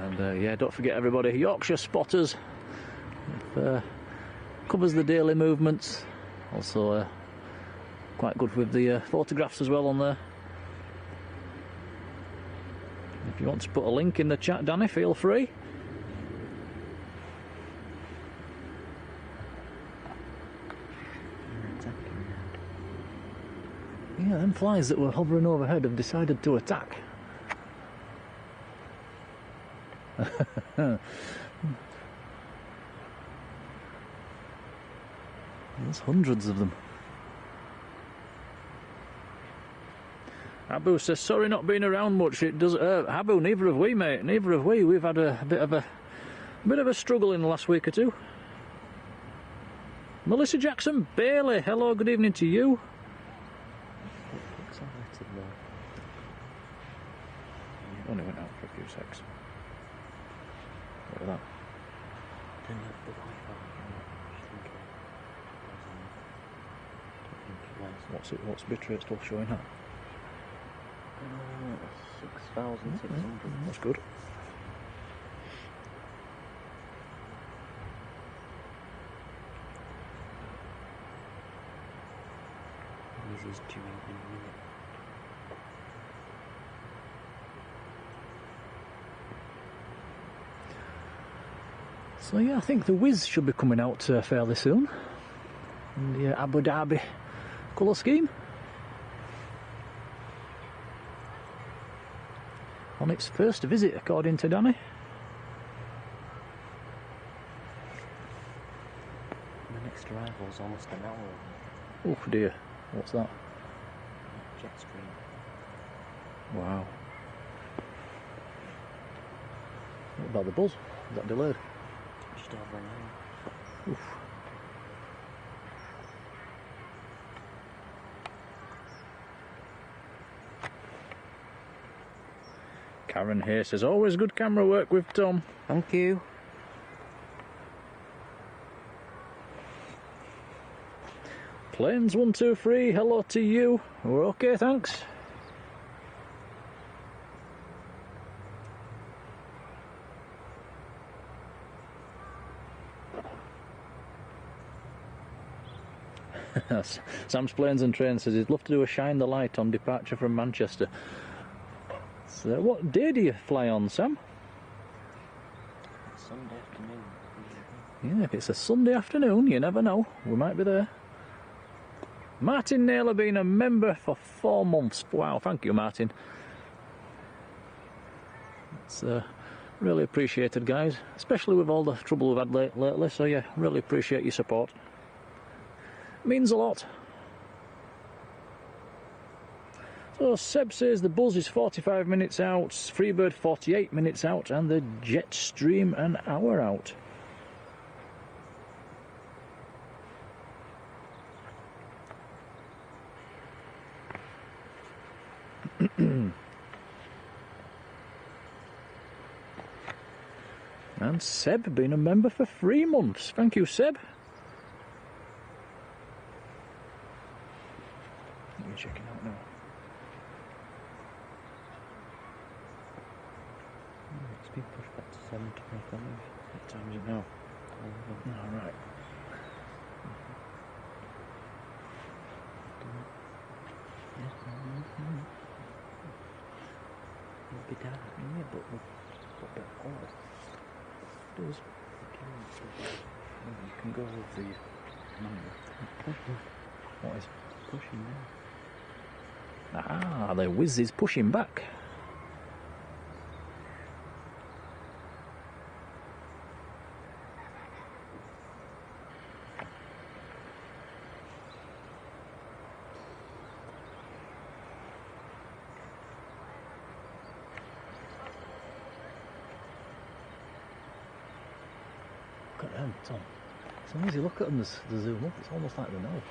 And yeah, don't forget everybody, Yorkshire Spotters covers the daily movements. Also quite good with the photographs as well on there. If you want to put a link in the chat, Danny, feel free. Yeah, them flies that were hovering overhead have decided to attack. There's hundreds of them. Abu says, sorry not being around much. It does. Abu, neither have we, mate. Neither have we. We've had a bit of a struggle in the last week or two. Melissa Jackson Bailey, hello, good evening to you. Only went out for a few secs. Look at that. What's bitrate still showing up? 6,600. That's good. This is due in a minute. So yeah, I think the Wiz should be coming out fairly soon. In the Abu Dhabi colour scheme. On its first visit, according to Danny. The next arrival is almost an hour. Oh dear, what's that? Jet stream. Wow. What about the buzz? Is that delayed? Just over an hour. Oof. Karen here says, always good camera work with Tom. Thank you. Planes 123, hello to you. We're okay, thanks. Sam's Planes and Trains says he'd love to do a shine the light on departure from Manchester. So what day do you fly on, Sam? Sunday afternoon. Yeah, if it's a Sunday afternoon, you never know. We might be there. Martin Naylor being a member for 4 months. Wow, thank you, Martin. It's really appreciated, guys. Especially with all the trouble we've had lately. So yeah, really appreciate your support. Means a lot. So Seb says the buzz is 45 minutes out, Freebird 48 minutes out, and the Jetstream an hour out. And Seb been a member for 3 months. Thank you, Seb. What are you checking out now? It's been pushed back to 7:25. What time is it now? All right. It'll be dark, Yeah, but we've got a bit of water. It does. You can go with the number. What is pushing now. Ah, the whiz is pushing back. Look at them, Tom. As soon as you look at them, the zoom up, it's almost like they know.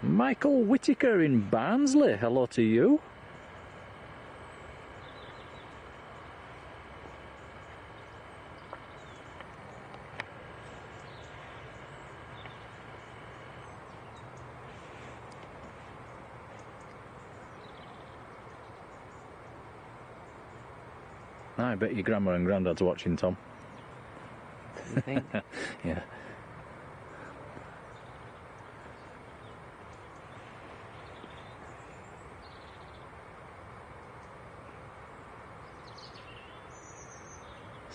Michael Whittaker in Barnsley, hello to you. I bet your grandma and granddad's watching, Tom. You think? Yeah.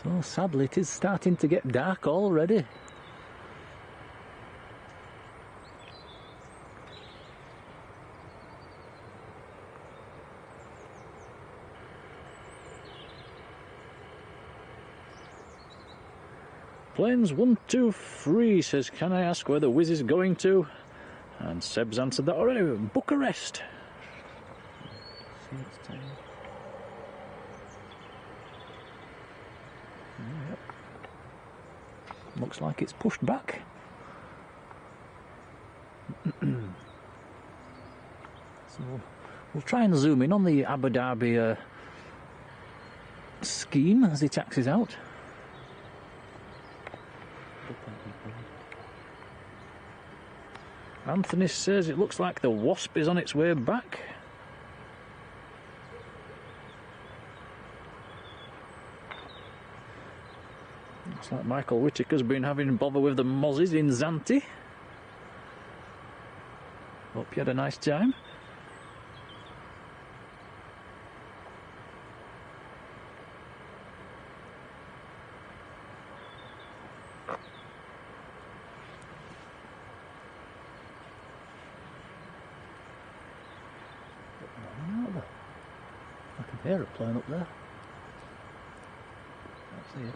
So sadly it is starting to get dark already. Planes 123 says, can I ask where the whiz is going to? And Seb's answered that already. Bucharest. See, it's time. Yep. Looks like it's pushed back. So we'll try and zoom in on the Abu Dhabi scheme as it taxis out. Anthony says it looks like the Wasp is on its way back. Looks like Michael Whittaker's been having bother with the mozzies in Zante. Hope you had a nice time. Like an aeroplane up there. Can't see it.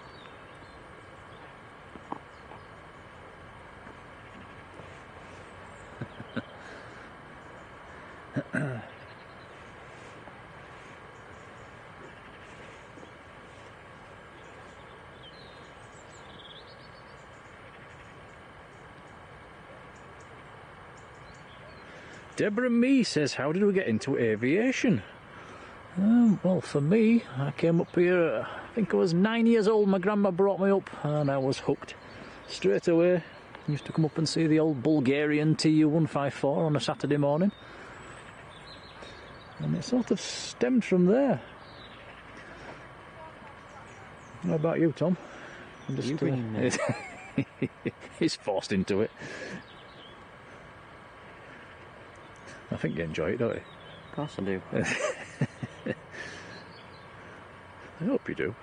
Deborah Me says, how did we get into aviation? Well, for me, I came up here, I think I was 9 years old. My grandma brought me up and I was hooked straight away. I used to come up and see the old Bulgarian Tu-154 on a Saturday morning. And it sort of stemmed from there. How about you, Tom? You bringing me? He's forced into it. I think you enjoy it, don't you? Of course I do. I hope you do.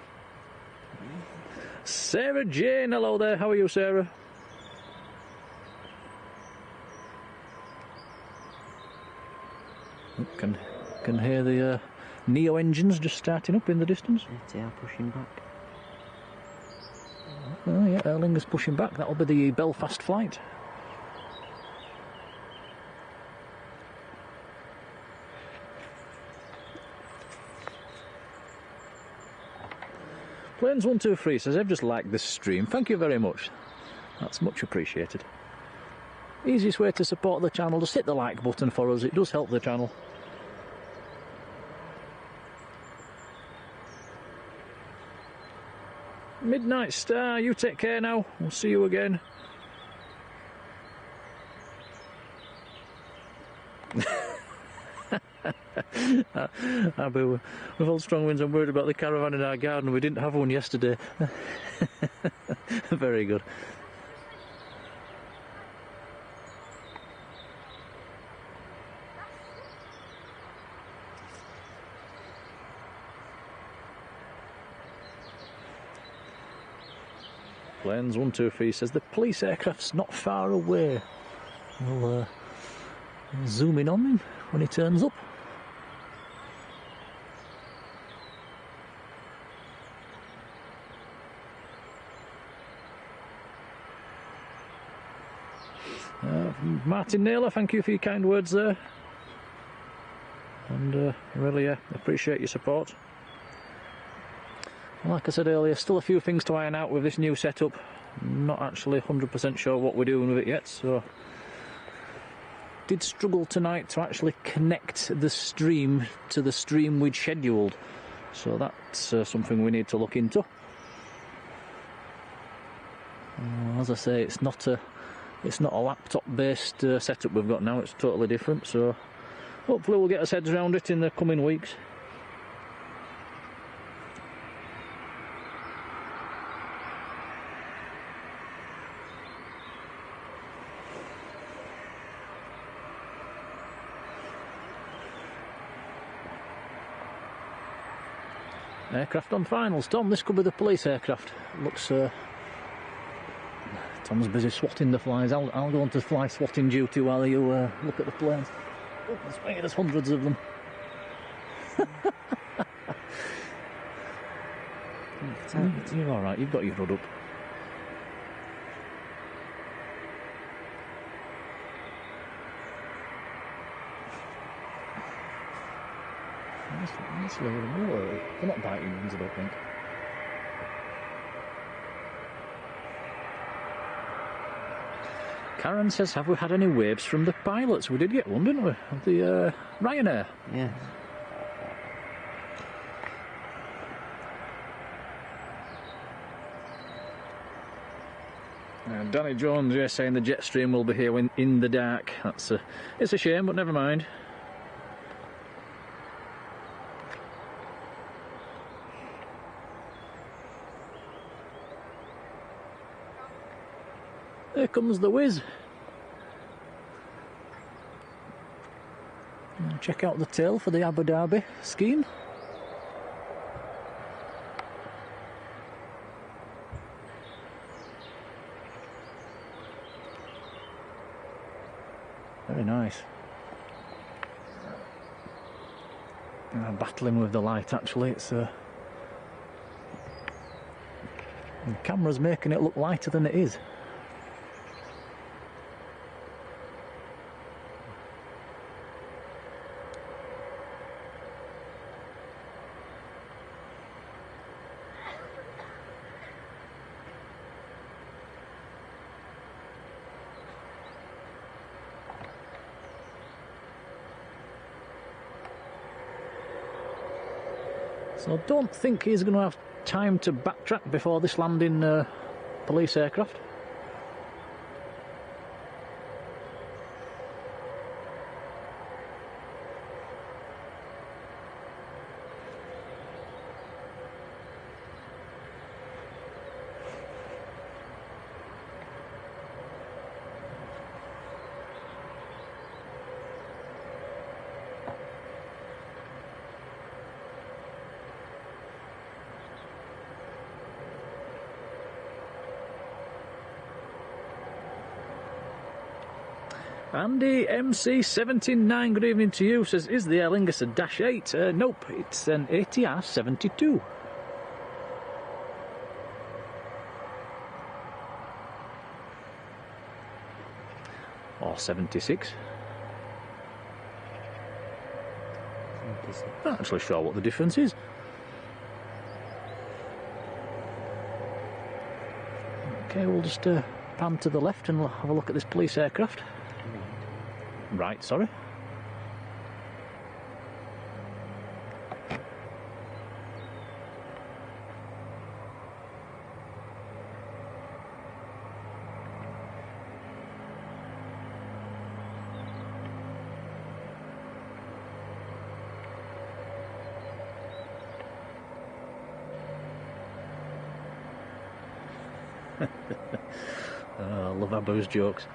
Sarah Jane, hello there. How are you, Sarah? Can hear the Neo engines just starting up in the distance. They are pushing back. Oh yeah, Erlinger's pushing back. That'll be the Belfast flight. Planes 123 says, I've just liked this stream. Thank you very much. That's much appreciated. Easiest way to support the channel, just hit the like button for us, it does help the channel. Midnight Star, you take care now, we'll see you again. With all strong winds, I'm worried about the caravan in our garden. We didn't have one yesterday. Very good. Planes 123 says the police aircraft's not far away. We'll zoom in on him when he turns up. Martin Naylor, thank you for your kind words there, and really appreciate your support. Like I said earlier, still a few things to iron out with this new setup. Not actually 100% sure what we're doing with it yet, so did struggle tonight to actually connect the stream to the stream we'd scheduled, so that's something we need to look into. As I say, it's not a laptop based setup we've got now, it's totally different, so hopefully we'll get our heads around it in the coming weeks. Aircraft on finals. Tom, this could be the police aircraft. Looks Tom's busy swatting the flies. I'll go on to fly swatting duty while you look at the planes. Oh, there's hundreds of them. You're alright, you've got your hood up. They're not biting ones, I don't think. Karen says, have we had any waves from the pilots? We did get one, didn't we? Of the Ryanair. Yeah. Danny Jones, yeah, saying the jet stream will be here when in the dark. That's it's a shame, but never mind. There comes the whiz. Check out the tail for the Abu Dhabi scheme. Very nice. Battling with the light, actually. It's the camera's making it look lighter than it is. So I don't think he's going to have time to backtrack before this landing police aircraft. Andy MC79, good evening to you, says, is the Aer Lingus a Dash 8? Nope, it's an ATR 72. Or 76. Not actually sure what the difference is. Okay, we'll just pan to the left and have a look at this police aircraft. Right, sorry. Oh, I love Abu's jokes.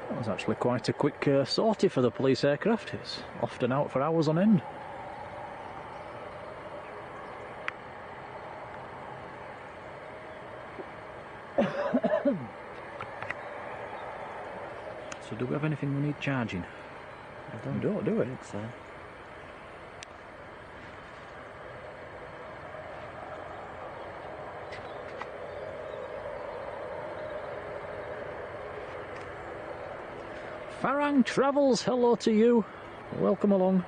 That was actually quite a quick sortie for the police aircraft. It's often out for hours on end. So do we have anything we need charging? I don't do it. think so. Farang Travels, hello to you. Welcome along.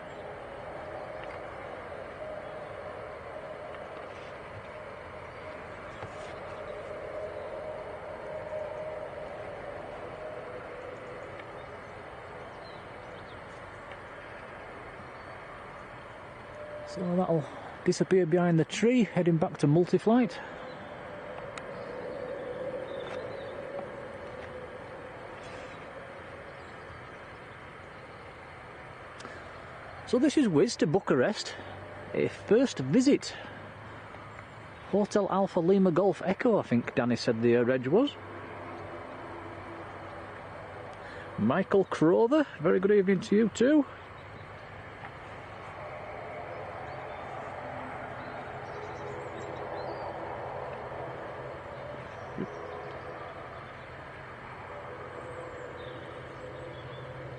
So that'll disappear behind the tree, heading back to multi-flight. So this is Wiz to Bucharest, a first visit. Hotel Alpha Lima Golf Echo, I think Danny said the reg was. Michael Crowther, very good evening to you too.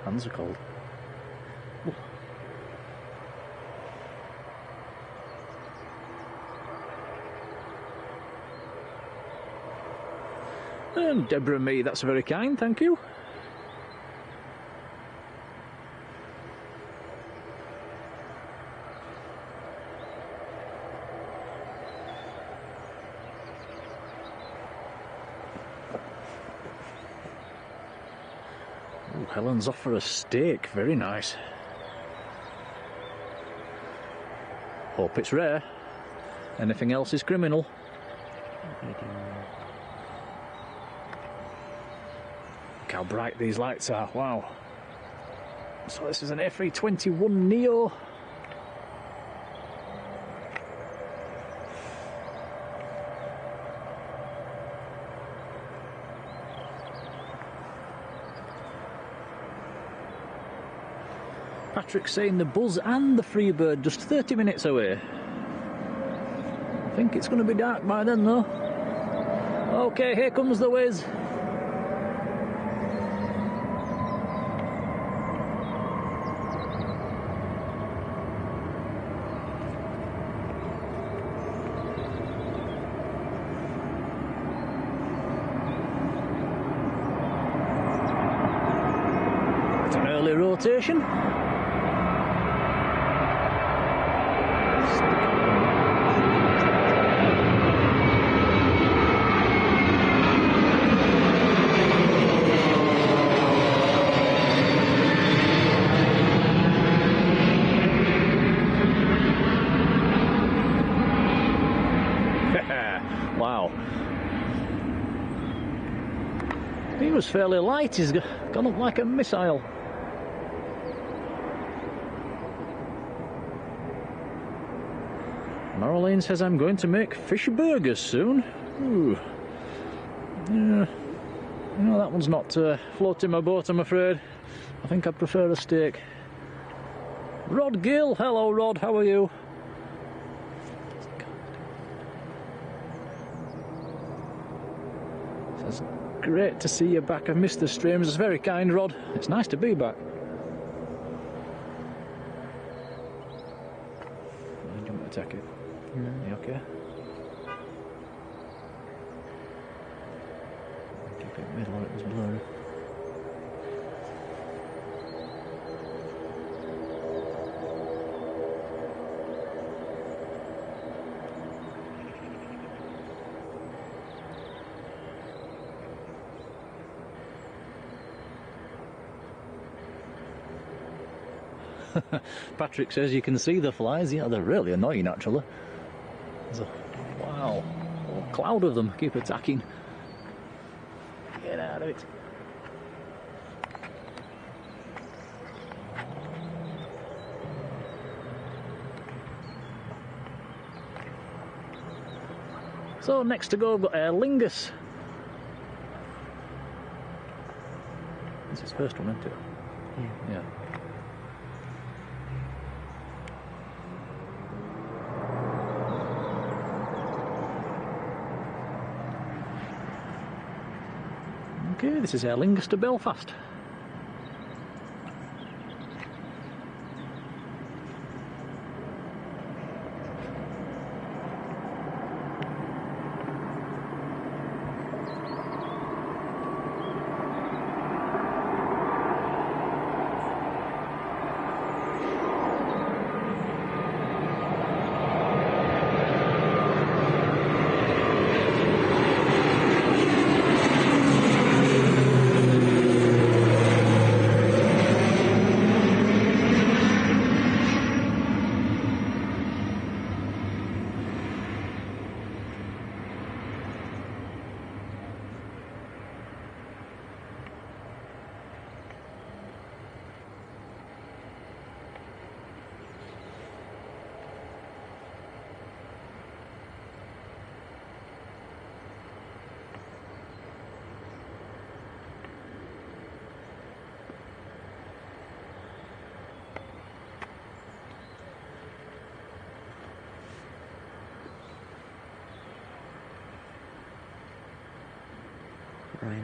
Hands are cold. Ooh. And Deborah Me, that's very kind, thank you. Ooh, Helen's off for a steak, very nice. Hope it's rare. Anything else is criminal. Look how bright these lights are, wow. So this is an A321 Neo. Patrick saying the Buzz and the Freebird just 30 minutes away. I think it's going to be dark by then though. Okay, here comes the Wiz. It's an early rotation. Wow. He was fairly light, he's gone up like a missile. Marilyn says I'm going to make fish burgers soon. Ooh. Yeah. No, that one's not floating my boat, I'm afraid. I think I'd prefer a steak. Rod Gill, hello Rod, how are you? Says, great to see you back. I've missed the streams. It's very kind, Rod. It's nice to be back. Do you want to take it? Yeah. You okay? Keep it middle or it was blurry. Patrick says you can see the flies. Yeah, they're really annoying actually. There's a, wow, whole cloud of them keep attacking. Get out of it. So next to go, we've got Aer Lingus. This is the first one, isn't it? Yeah. Okay, this is Aer Lingus to Belfast.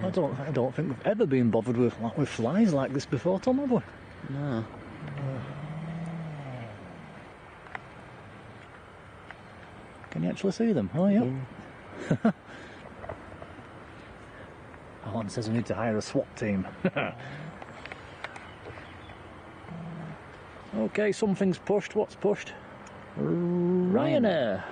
I don't think we've ever been bothered with flies like this before, Tom, have we? No. Can you actually see them? Oh, yeah. Alan says I need to hire a SWAT team. Okay, something's pushed. What's pushed? Ryanair.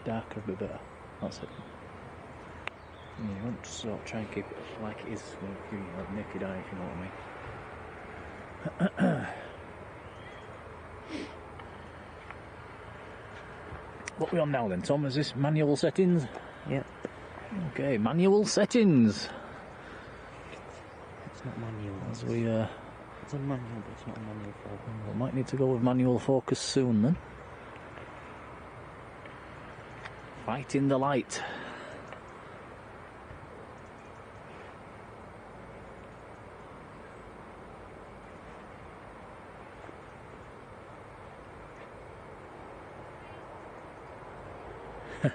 Darker a bit better. That's it. Yeah, you want to sort of try and keep it like it is with your naked eye, if you know what I mean. What are we on now then, Tom? Is this manual settings? Yeah. Okay, manual settings. It's not manual. As we It's a manual, but it's not a manual focus. We might need to go with manual focus soon then. Fight in the light.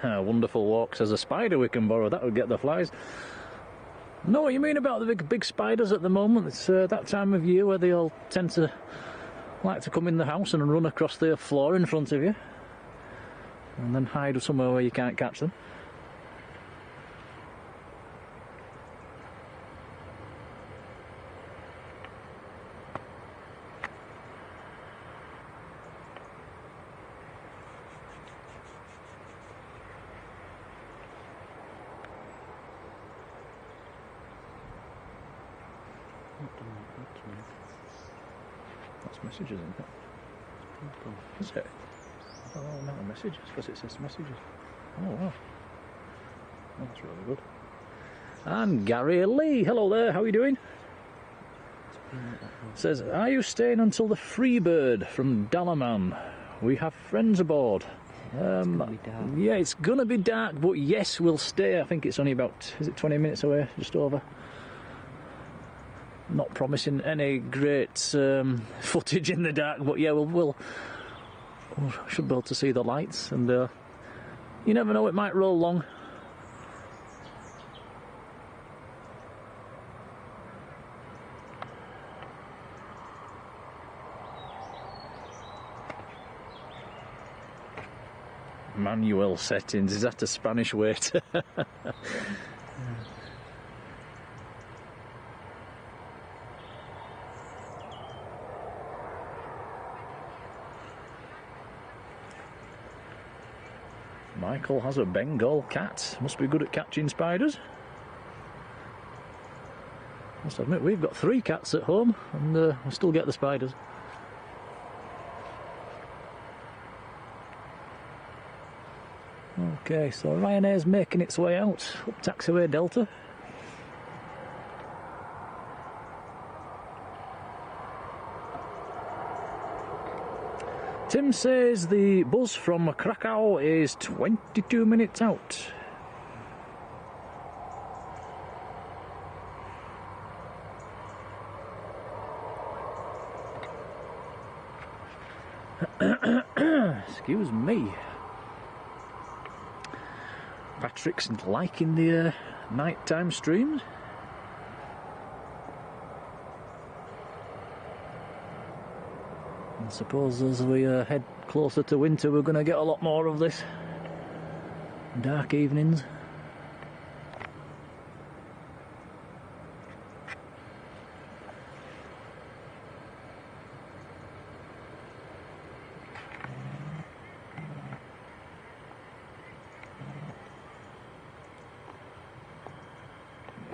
Wonderful walk, says a spider we can borrow. That would get the flies. Know what you mean about the big spiders at the moment. It's that time of year where they all tend to like to come in the house and run across the floor in front of you and then hide somewhere where you can't catch them. That's messages, isn't it? Is it? Oh, not a messages, because it says messages. Oh, wow. Oh, that's really good. And Gary Lee, hello there, how are you doing? Says, are you staying until the Freebird from Dalaman? We have friends aboard. It's gonna be dark. Yeah, it's going to be dark, but yes, we'll stay. I think it's only about, is it 20 minutes away, just over? Not promising any great footage in the dark, but yeah, we'll should be able to see the lights, and you never know, it might roll long. Manual settings. Is that a Spanish waiter? Michael has a Bengal cat. Must be good at catching spiders. Must admit, we've got 3 cats at home and we still get the spiders. Okay, so Ryanair's making its way out up Taxiway Delta. Tim says the bus from Krakow is 22 minutes out. Excuse me. Patrick's liking the nighttime streams. I suppose as we head closer to winter, we're going to get a lot more of this. Dark evenings.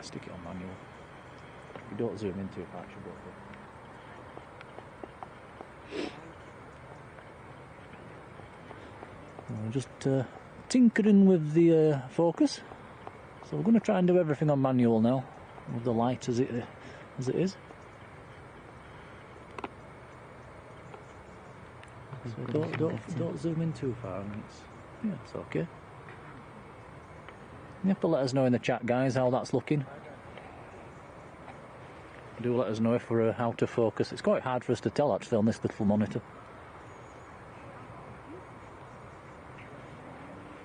Stick it on manual. If you don't zoom into it, that should go through. We're just tinkering with the focus. So we're going to try and do everything on manual now, with the light as it is. So don't zoom in too far. Yeah, it's okay. You have to let us know in the chat, guys, how that's looking. Do let us know if we're out of focus. It's quite hard for us to tell, actually, on this little monitor.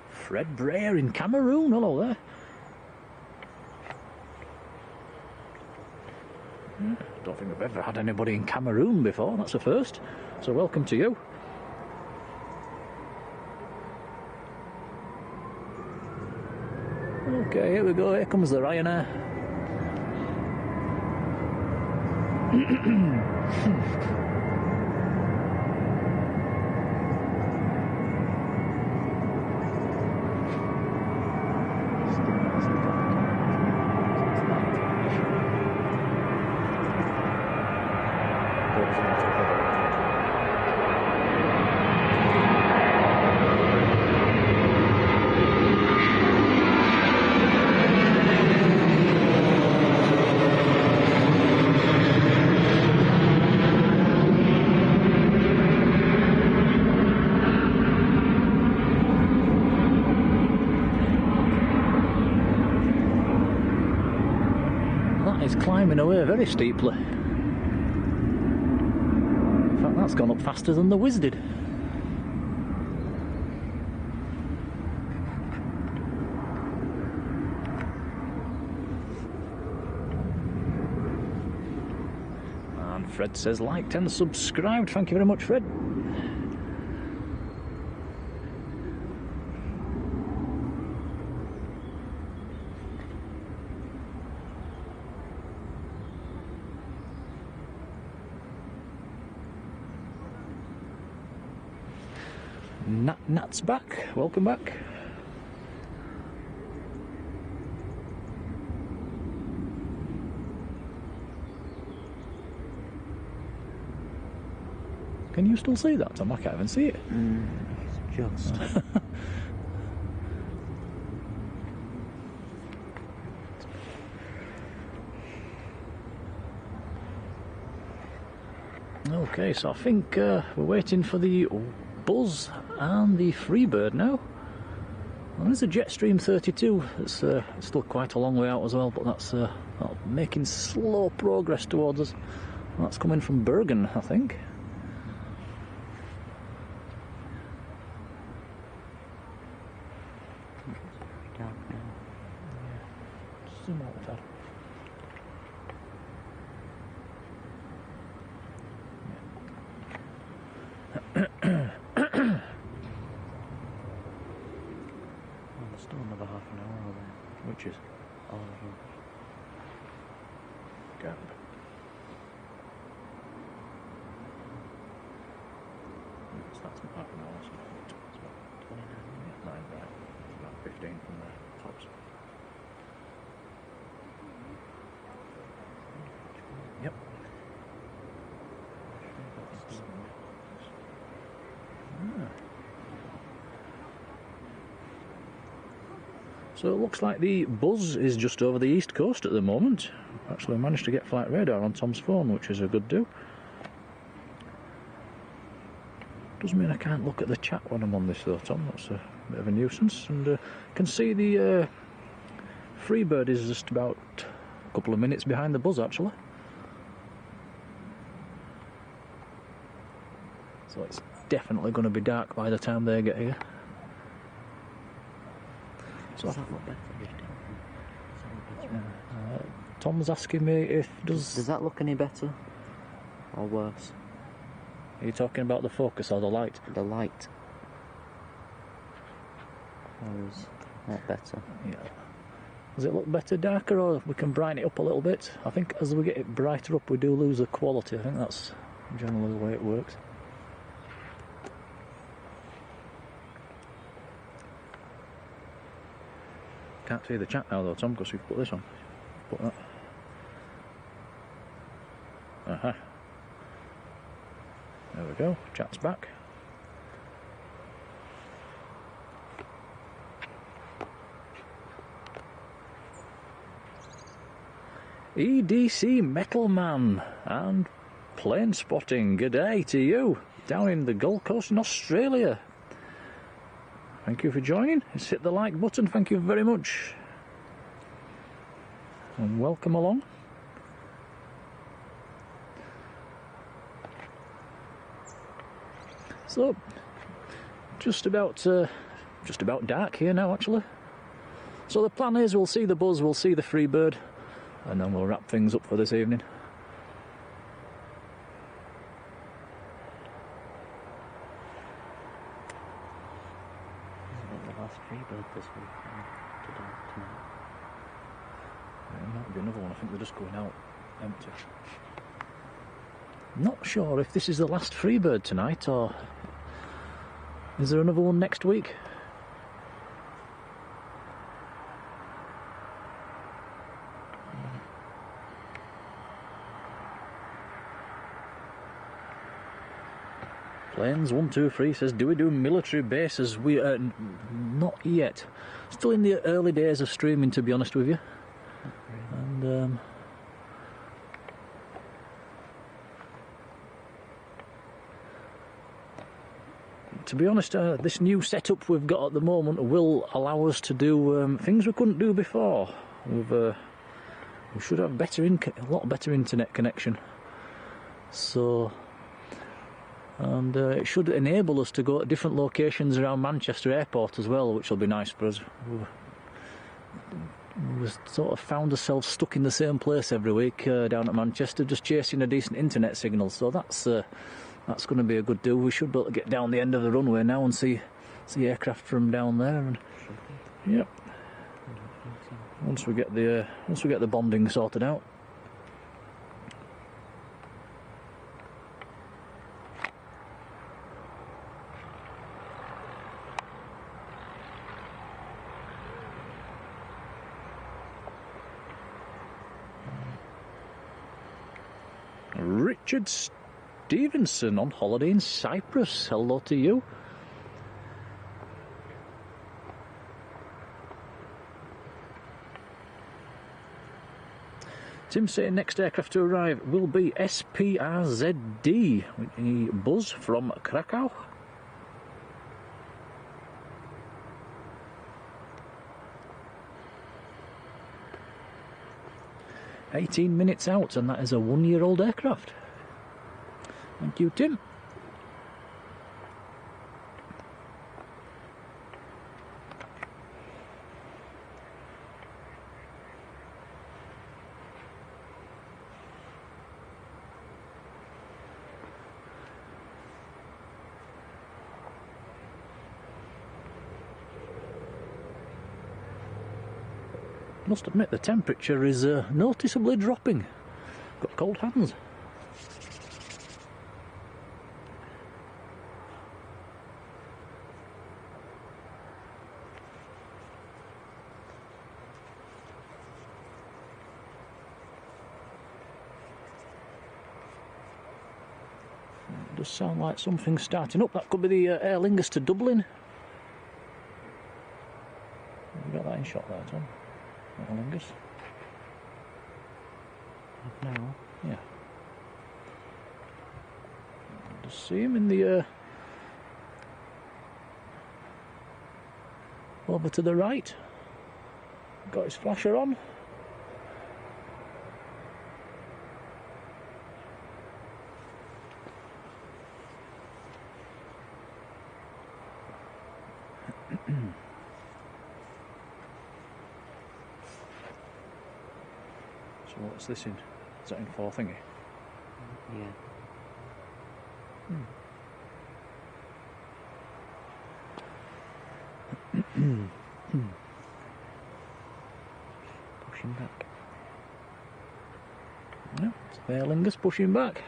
Fred Breyer in Cameroon, hello there. Don't think we've ever had anybody in Cameroon before, that's a first. So welcome to you. Okay, here we go, here comes the Ryanair. Climbing away very steeply. In fact, that's gone up faster than the Wiz did. And Fred says liked and subscribed. Thank you very much, Fred. Nat's back, welcome back. Can you still see that, Tom? I can't even see it. It's just. Okay, so I think we're waiting for the Buzz and the Freebird now. Well, there's a Jetstream 32. It's still quite a long way out as well, but that's making slow progress towards us. That's coming from Bergen, I think. Dark now. Yeah. Zoom out with that. There's still another half an hour over there. Which is All of them. gap. So that's not half an hour, so it's about 29 minutes. Right. It's about 15 from the tops. Yep. So it looks like the buzz is just over the east coast at the moment. Actually managed to get flight radar on Tom's phone, which is a good do. Doesn't mean I can't look at the chat when I'm on this though, Tom. That's a bit of a nuisance. And can see the Freebird is just about a couple of minutes behind the buzz actually. So it's definitely going to be dark by the time they get here. So Does that look better? Tom's asking me if Does that look any better? Or worse? Are you talking about the focus or the light? The light. Or is that better? Yeah. Does it look better darker, or we can brighten it up a little bit? I think as we get it brighter up we do lose the quality. I think that's generally the way it works. Can't see the chat now though, Tom, because we've put this on. Put that. Aha. There we go, chat's back. EDC Metal Man and Plane Spotting, good day to you, down in the Gold Coast in Australia. Thank you for joining. Just hit the like button, thank you very much. And welcome along. So, just about dark here now actually. So the plan is we'll see the buzz, we'll see the Freebird, and then we'll wrap things up for this evening. The last Freebird this week. Tonight. There might be another one, I think they're just going out empty. Not sure if this is the last Freebird tonight, or is there another one next week? Planes 123 says, do we do military bases? We are not yet. Still in the early days of streaming, to be honest with you. And to be honest, this new setup we've got at the moment will allow us to do things we couldn't do before. We should have a lot better internet connection. So, and it should enable us to go to different locations around Manchester Airport as well, which will be nice for us. We sort of found ourselves stuck in the same place every week down at Manchester, just chasing a decent internet signal. So that's going to be a good do. We should be able to get down the end of the runway now and see aircraft from down there. And yep. Once we get the bonding sorted out. Richard Stevenson on holiday in Cyprus. Hello to you. Tim saying next aircraft to arrive will be SPRZD, a buzz from Krakow. "18 minutes out, and that is a 1-year-old aircraft." Thank you, Tim. Must admit the temperature is noticeably dropping. Got cold hands. It does sound like something's starting up. That could be the Aer Lingus to Dublin. You got that in shot there, Tom? Aer Lingus. No. Yeah. Just see him in the over to the right. Got his flasher on. So what's this in? Is that in 4 thingy? Yeah. Pushing back. Yeah, it's the Aer Lingus pushing back.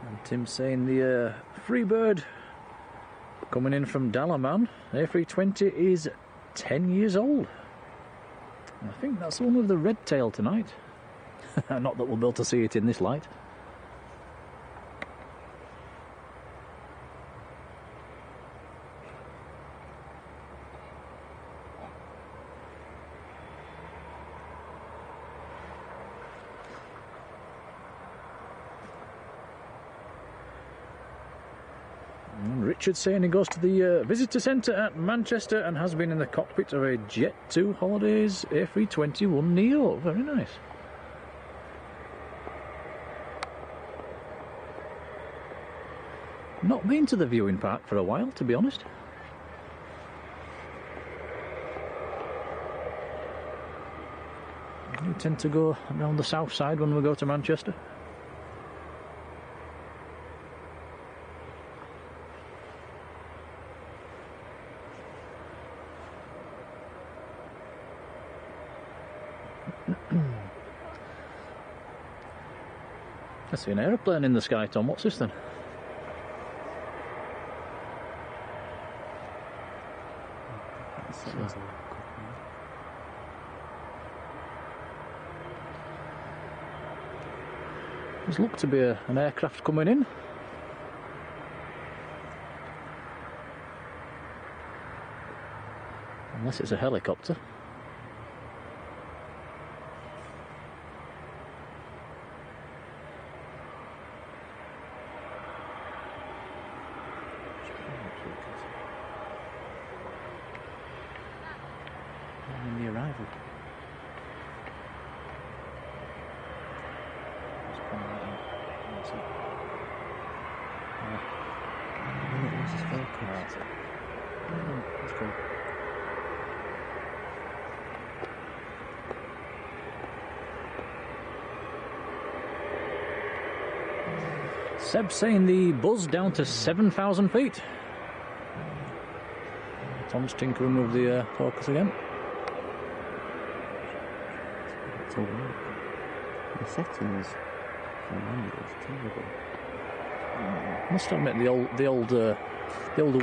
And Tim's saying the Freebird coming in from Dalaman, A320, is 10 years old. I think that's the one with the red tail tonight. Not that we'll be able to see it in this light. And Richard's saying he goes to the visitor centre at Manchester and has been in the cockpit of a Jet 2 Holidays A321 Neo. Very nice. Not been to the viewing park for a while, to be honest. We tend to go around the south side when we go to Manchester. I see an aeroplane in the sky, Tom. What's this then? There's looked to be an aircraft coming in. Unless it's a helicopter. And the arrival. That's it. This is Falcon. That's it. Let's go. Seb saying the buzz down to 7,000 feet. Tom's tinkering with the focus again. So the settings from Andy was terrible. Must admit the older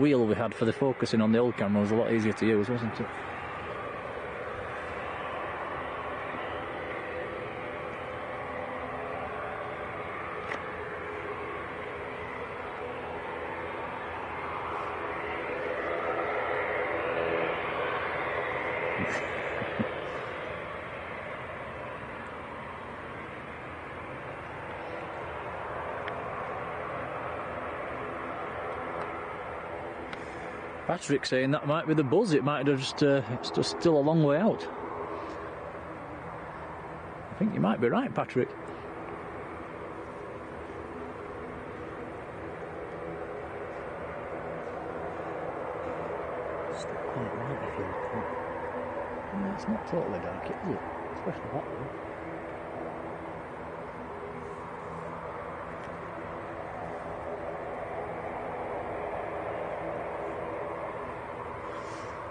wheel we had for the focusing on the old camera was a lot easier to use, wasn't it? Patrick saying that might be the buzz. It might have just it's just still a long way out. I think you might be right, Patrick. It's not quite right if you look up. Yeah, it's not totally dark, is it? Especially that one.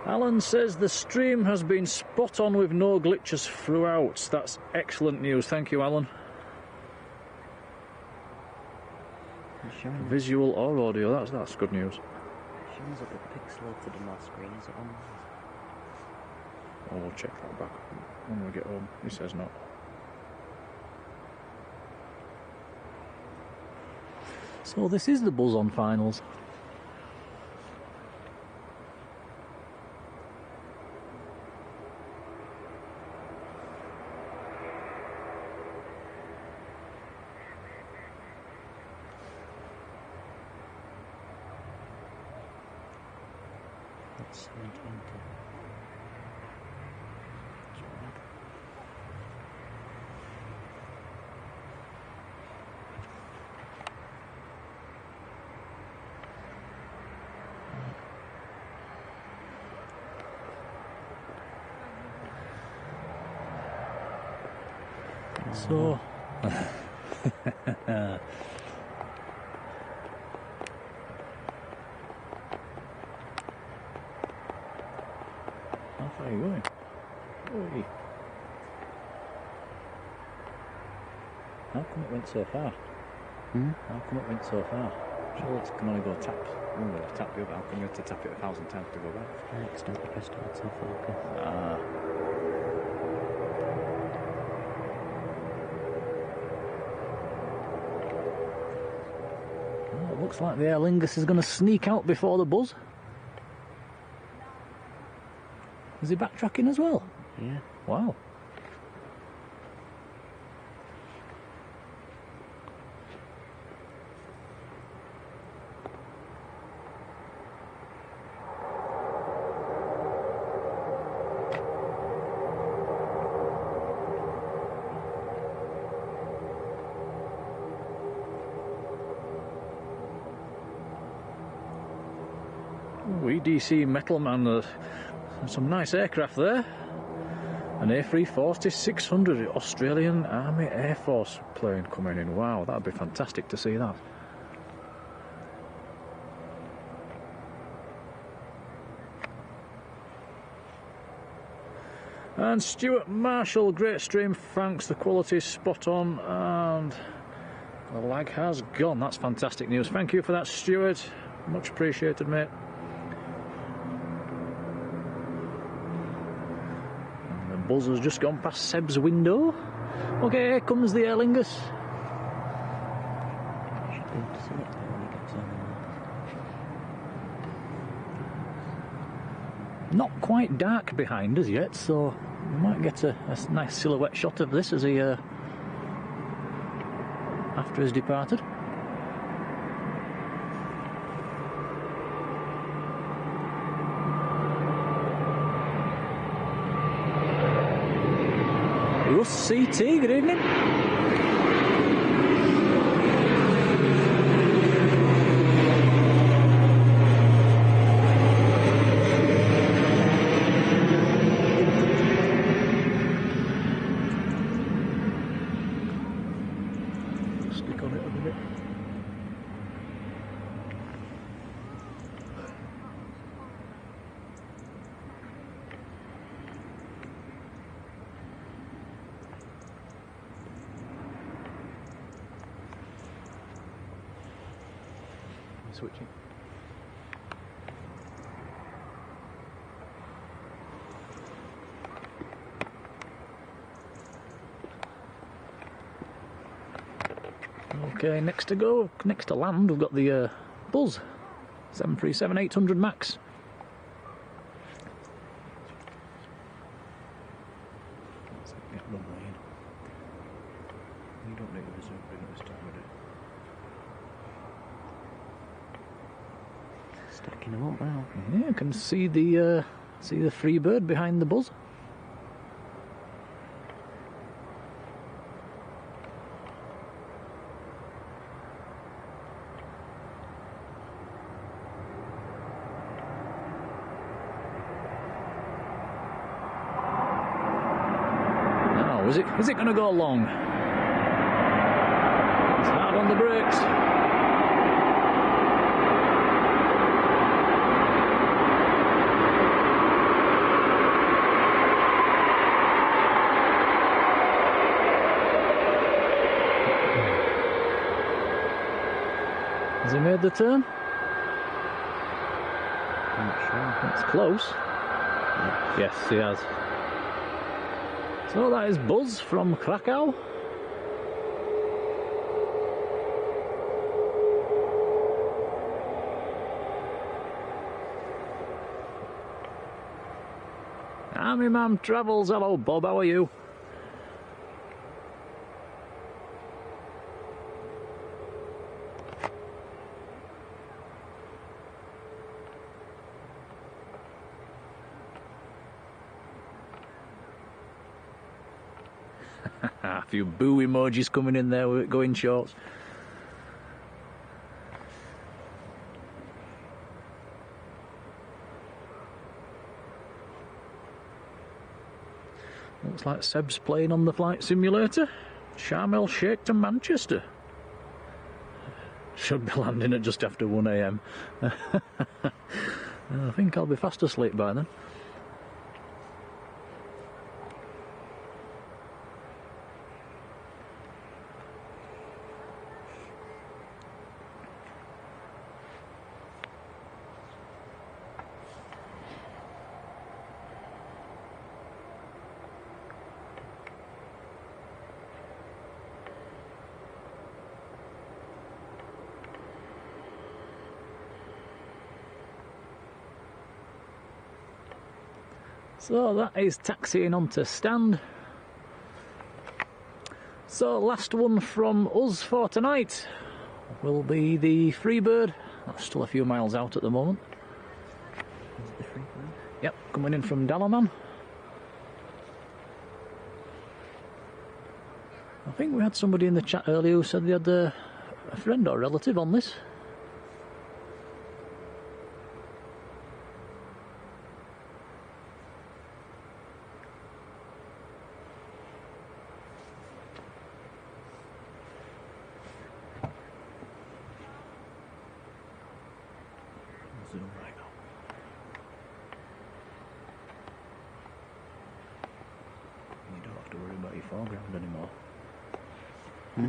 Alan says the stream has been spot on with no glitches throughout. That's excellent news. Thank you, Alan. Visual or audio, that's good news. Showing us a bit pixelated on our screen, is it on? Oh, we'll check that back when we get home. He says not. So this is the buzz on finals. That's 720. So how far are you going? Oi. How come it went so far? How come it went so far? Surely it can only go tap. Oh, well, tap the other. How come you had to tap it 1,000 times to go back? I accidentally pressed autofocus. Ah. Well, it looks like the Aer Lingus is going to sneak out before the buzz. Is he backtracking as well? Yeah. Wow. EDC Metalman, some nice aircraft there. An A340-600 Australian Army Air Force plane coming in. Wow, that'd be fantastic to see that. And Stuart Marshall, great stream, thanks, the quality is spot on and the lag has gone. That's fantastic news. Thank you for that, Stuart. Much appreciated, mate. Buzz has just gone past Seb's window. Okay, here comes the Aer Lingus. You should be able to see it when you get to the Not quite dark behind us yet, so we might get a nice silhouette shot of this as he after he's departed. Russ CT, good evening. Stick on it a minute. Switching. Okay, next to land, we've got the Buzz 737-800 Max. Get Runway in. You don't need a reserve bring at this time of day. Stacking them up now. Yeah, you can see the free bird behind the Buzz. Or is it going to go long? It's hard on the brakes. Has he made the turn? I'm not sure. It's close. Yeah. Yes, he has. So that is Buzz from Krakow. Army Man Travels. Hello, Bob. How are you? A few boo emojis coming in there with going shorts. Looks like Seb's playing on the flight simulator. Sharm el Sheikh to Manchester. Should be landing at just after 1 AM. I think I'll be fast asleep by then. So that is taxiing onto stand. So last one from us for tonight will be the Freebird. That's still a few miles out at the moment. Is it the Freebird? Yep, coming in from Dalaman. I think we had somebody in the chat earlier who said they had a friend or relative on this. Zoom right now. You don't have to worry about your foreground anymore. Hmm?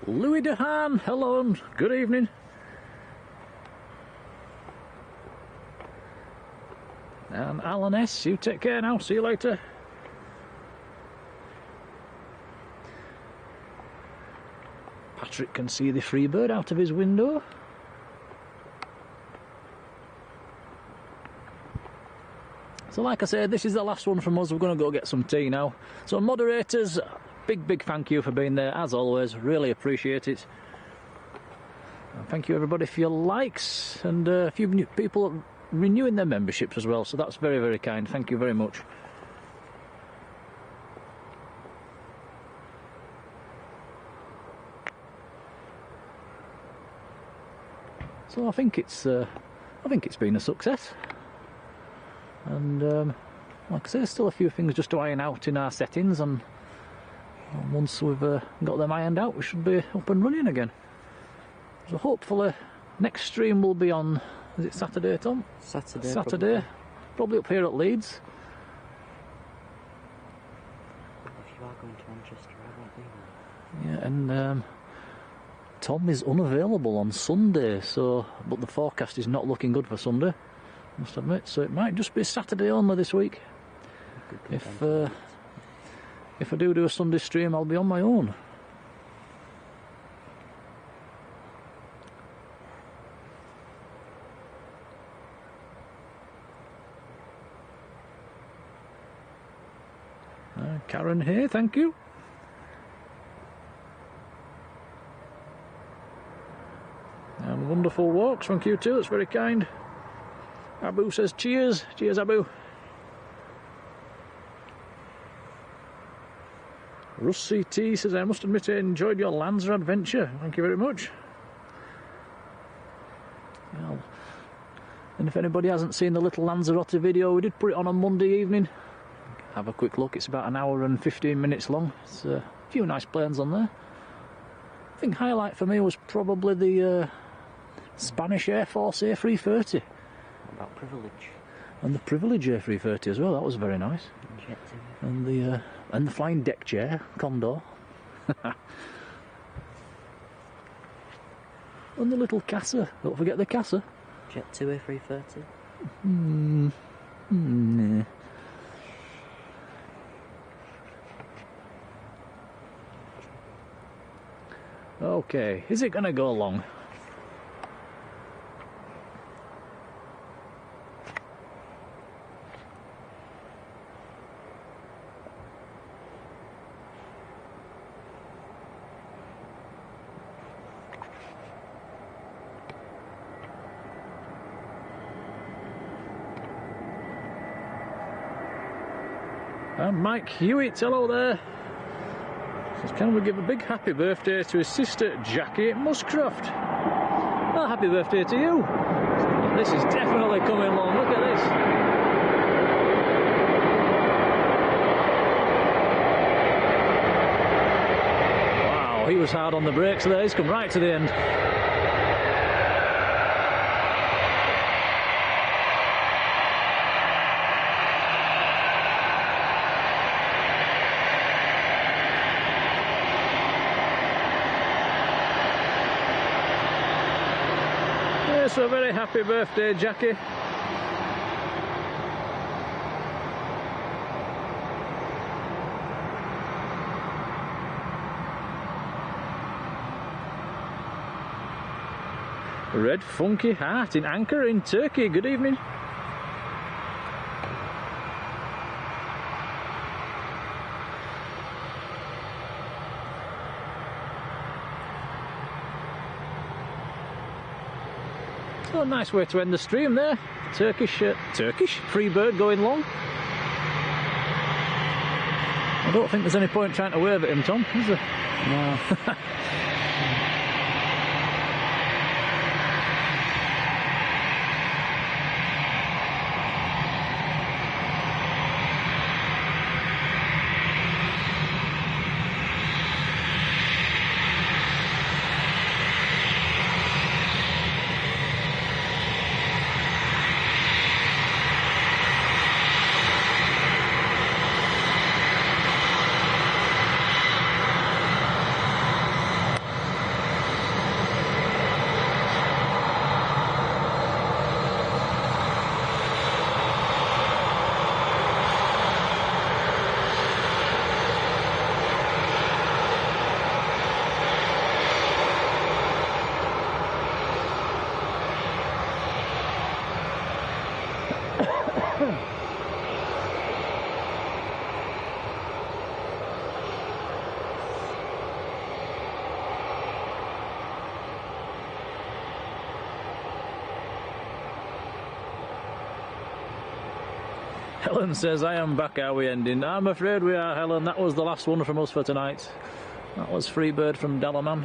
Louis Dehaan, hello and good evening. And Alan S, you take care now, see you later. Patrick can see the Freebird out of his window. So like I said, this is the last one from us. We're going to go get some tea now. So moderators, big thank you for being there as always, really appreciate it. And thank you everybody for your likes, and a few new people renewing their memberships as well, so that's very kind, thank you very much. So I think it's been a success, and like I say, there's still a few things just to iron out in our settings, and once we've got them ironed out, we should be up and running again. So hopefully next stream will be on, is it Saturday, Tom? Saturday. Probably up here at Leeds. If you are going to Manchester, I won't be there. Yeah, and Tom is unavailable on Sunday, so but the forecast is not looking good for Sunday, I must admit, so it might just be Saturday only this week. If I do a Sunday stream, I'll be on my own. Karen here, thank you. And wonderful walks, thank you too, that's very kind. Abu says cheers. Cheers, Abu. Russ CT says, I must admit I enjoyed your Lanza adventure. Thank you very much. Well, and if anybody hasn't seen the little Lanzarote video, we did put it on Monday evening. Have a quick look, it's about an hour and 15 minutes long. It's a few nice planes on there. I think highlight for me was probably the Spanish Air Force A330. What about Privilege? And the Privilege A330 as well, that was very nice. And the flying deck chair, Condor. And the little Casa, don't forget the Casa. Jet 2 A330? Nah. Okay, is it going to go long? And Mike Hewitt, hello there. Says, can we give a big happy birthday to his sister Jackie Muscroft? Well, happy birthday to you. This is definitely coming long, look at this. Wow, he was hard on the brakes there, he's come right to the end. So very happy birthday, Jackie. Red Funky Heart in Ankara in Turkey, good evening. Oh, nice way to end the stream there. Turkish Freebird going long. I don't think there's any point trying to wave at him, Tom, is there? No. Helen says, I am back, are we ending? I'm afraid we are, Helen. That was the last one from us for tonight. That was Freebird from Dalaman.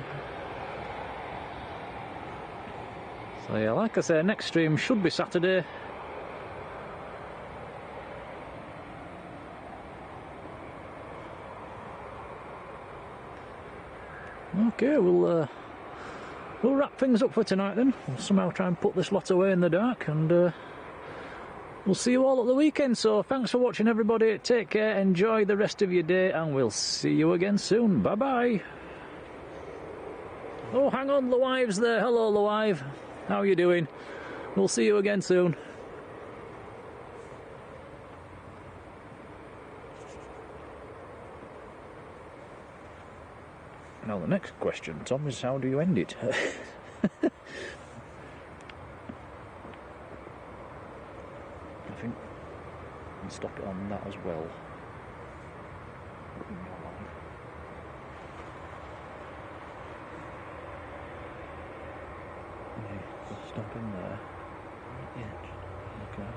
So yeah, like I say, next stream should be Saturday. Okay, we'll wrap things up for tonight then. We'll somehow try and put this lot away in the dark, and we'll see you all at the weekend. So thanks for watching, everybody. Take care, enjoy the rest of your day, and we'll see you again soon. Bye bye. Oh, hang on, Luive's there. Hello, Luive. How are you doing? We'll see you again soon. Now the next question, Tom, is how do you end it? I think we can stop it on that as well. not in there. Not yet. Okay.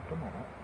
Come on.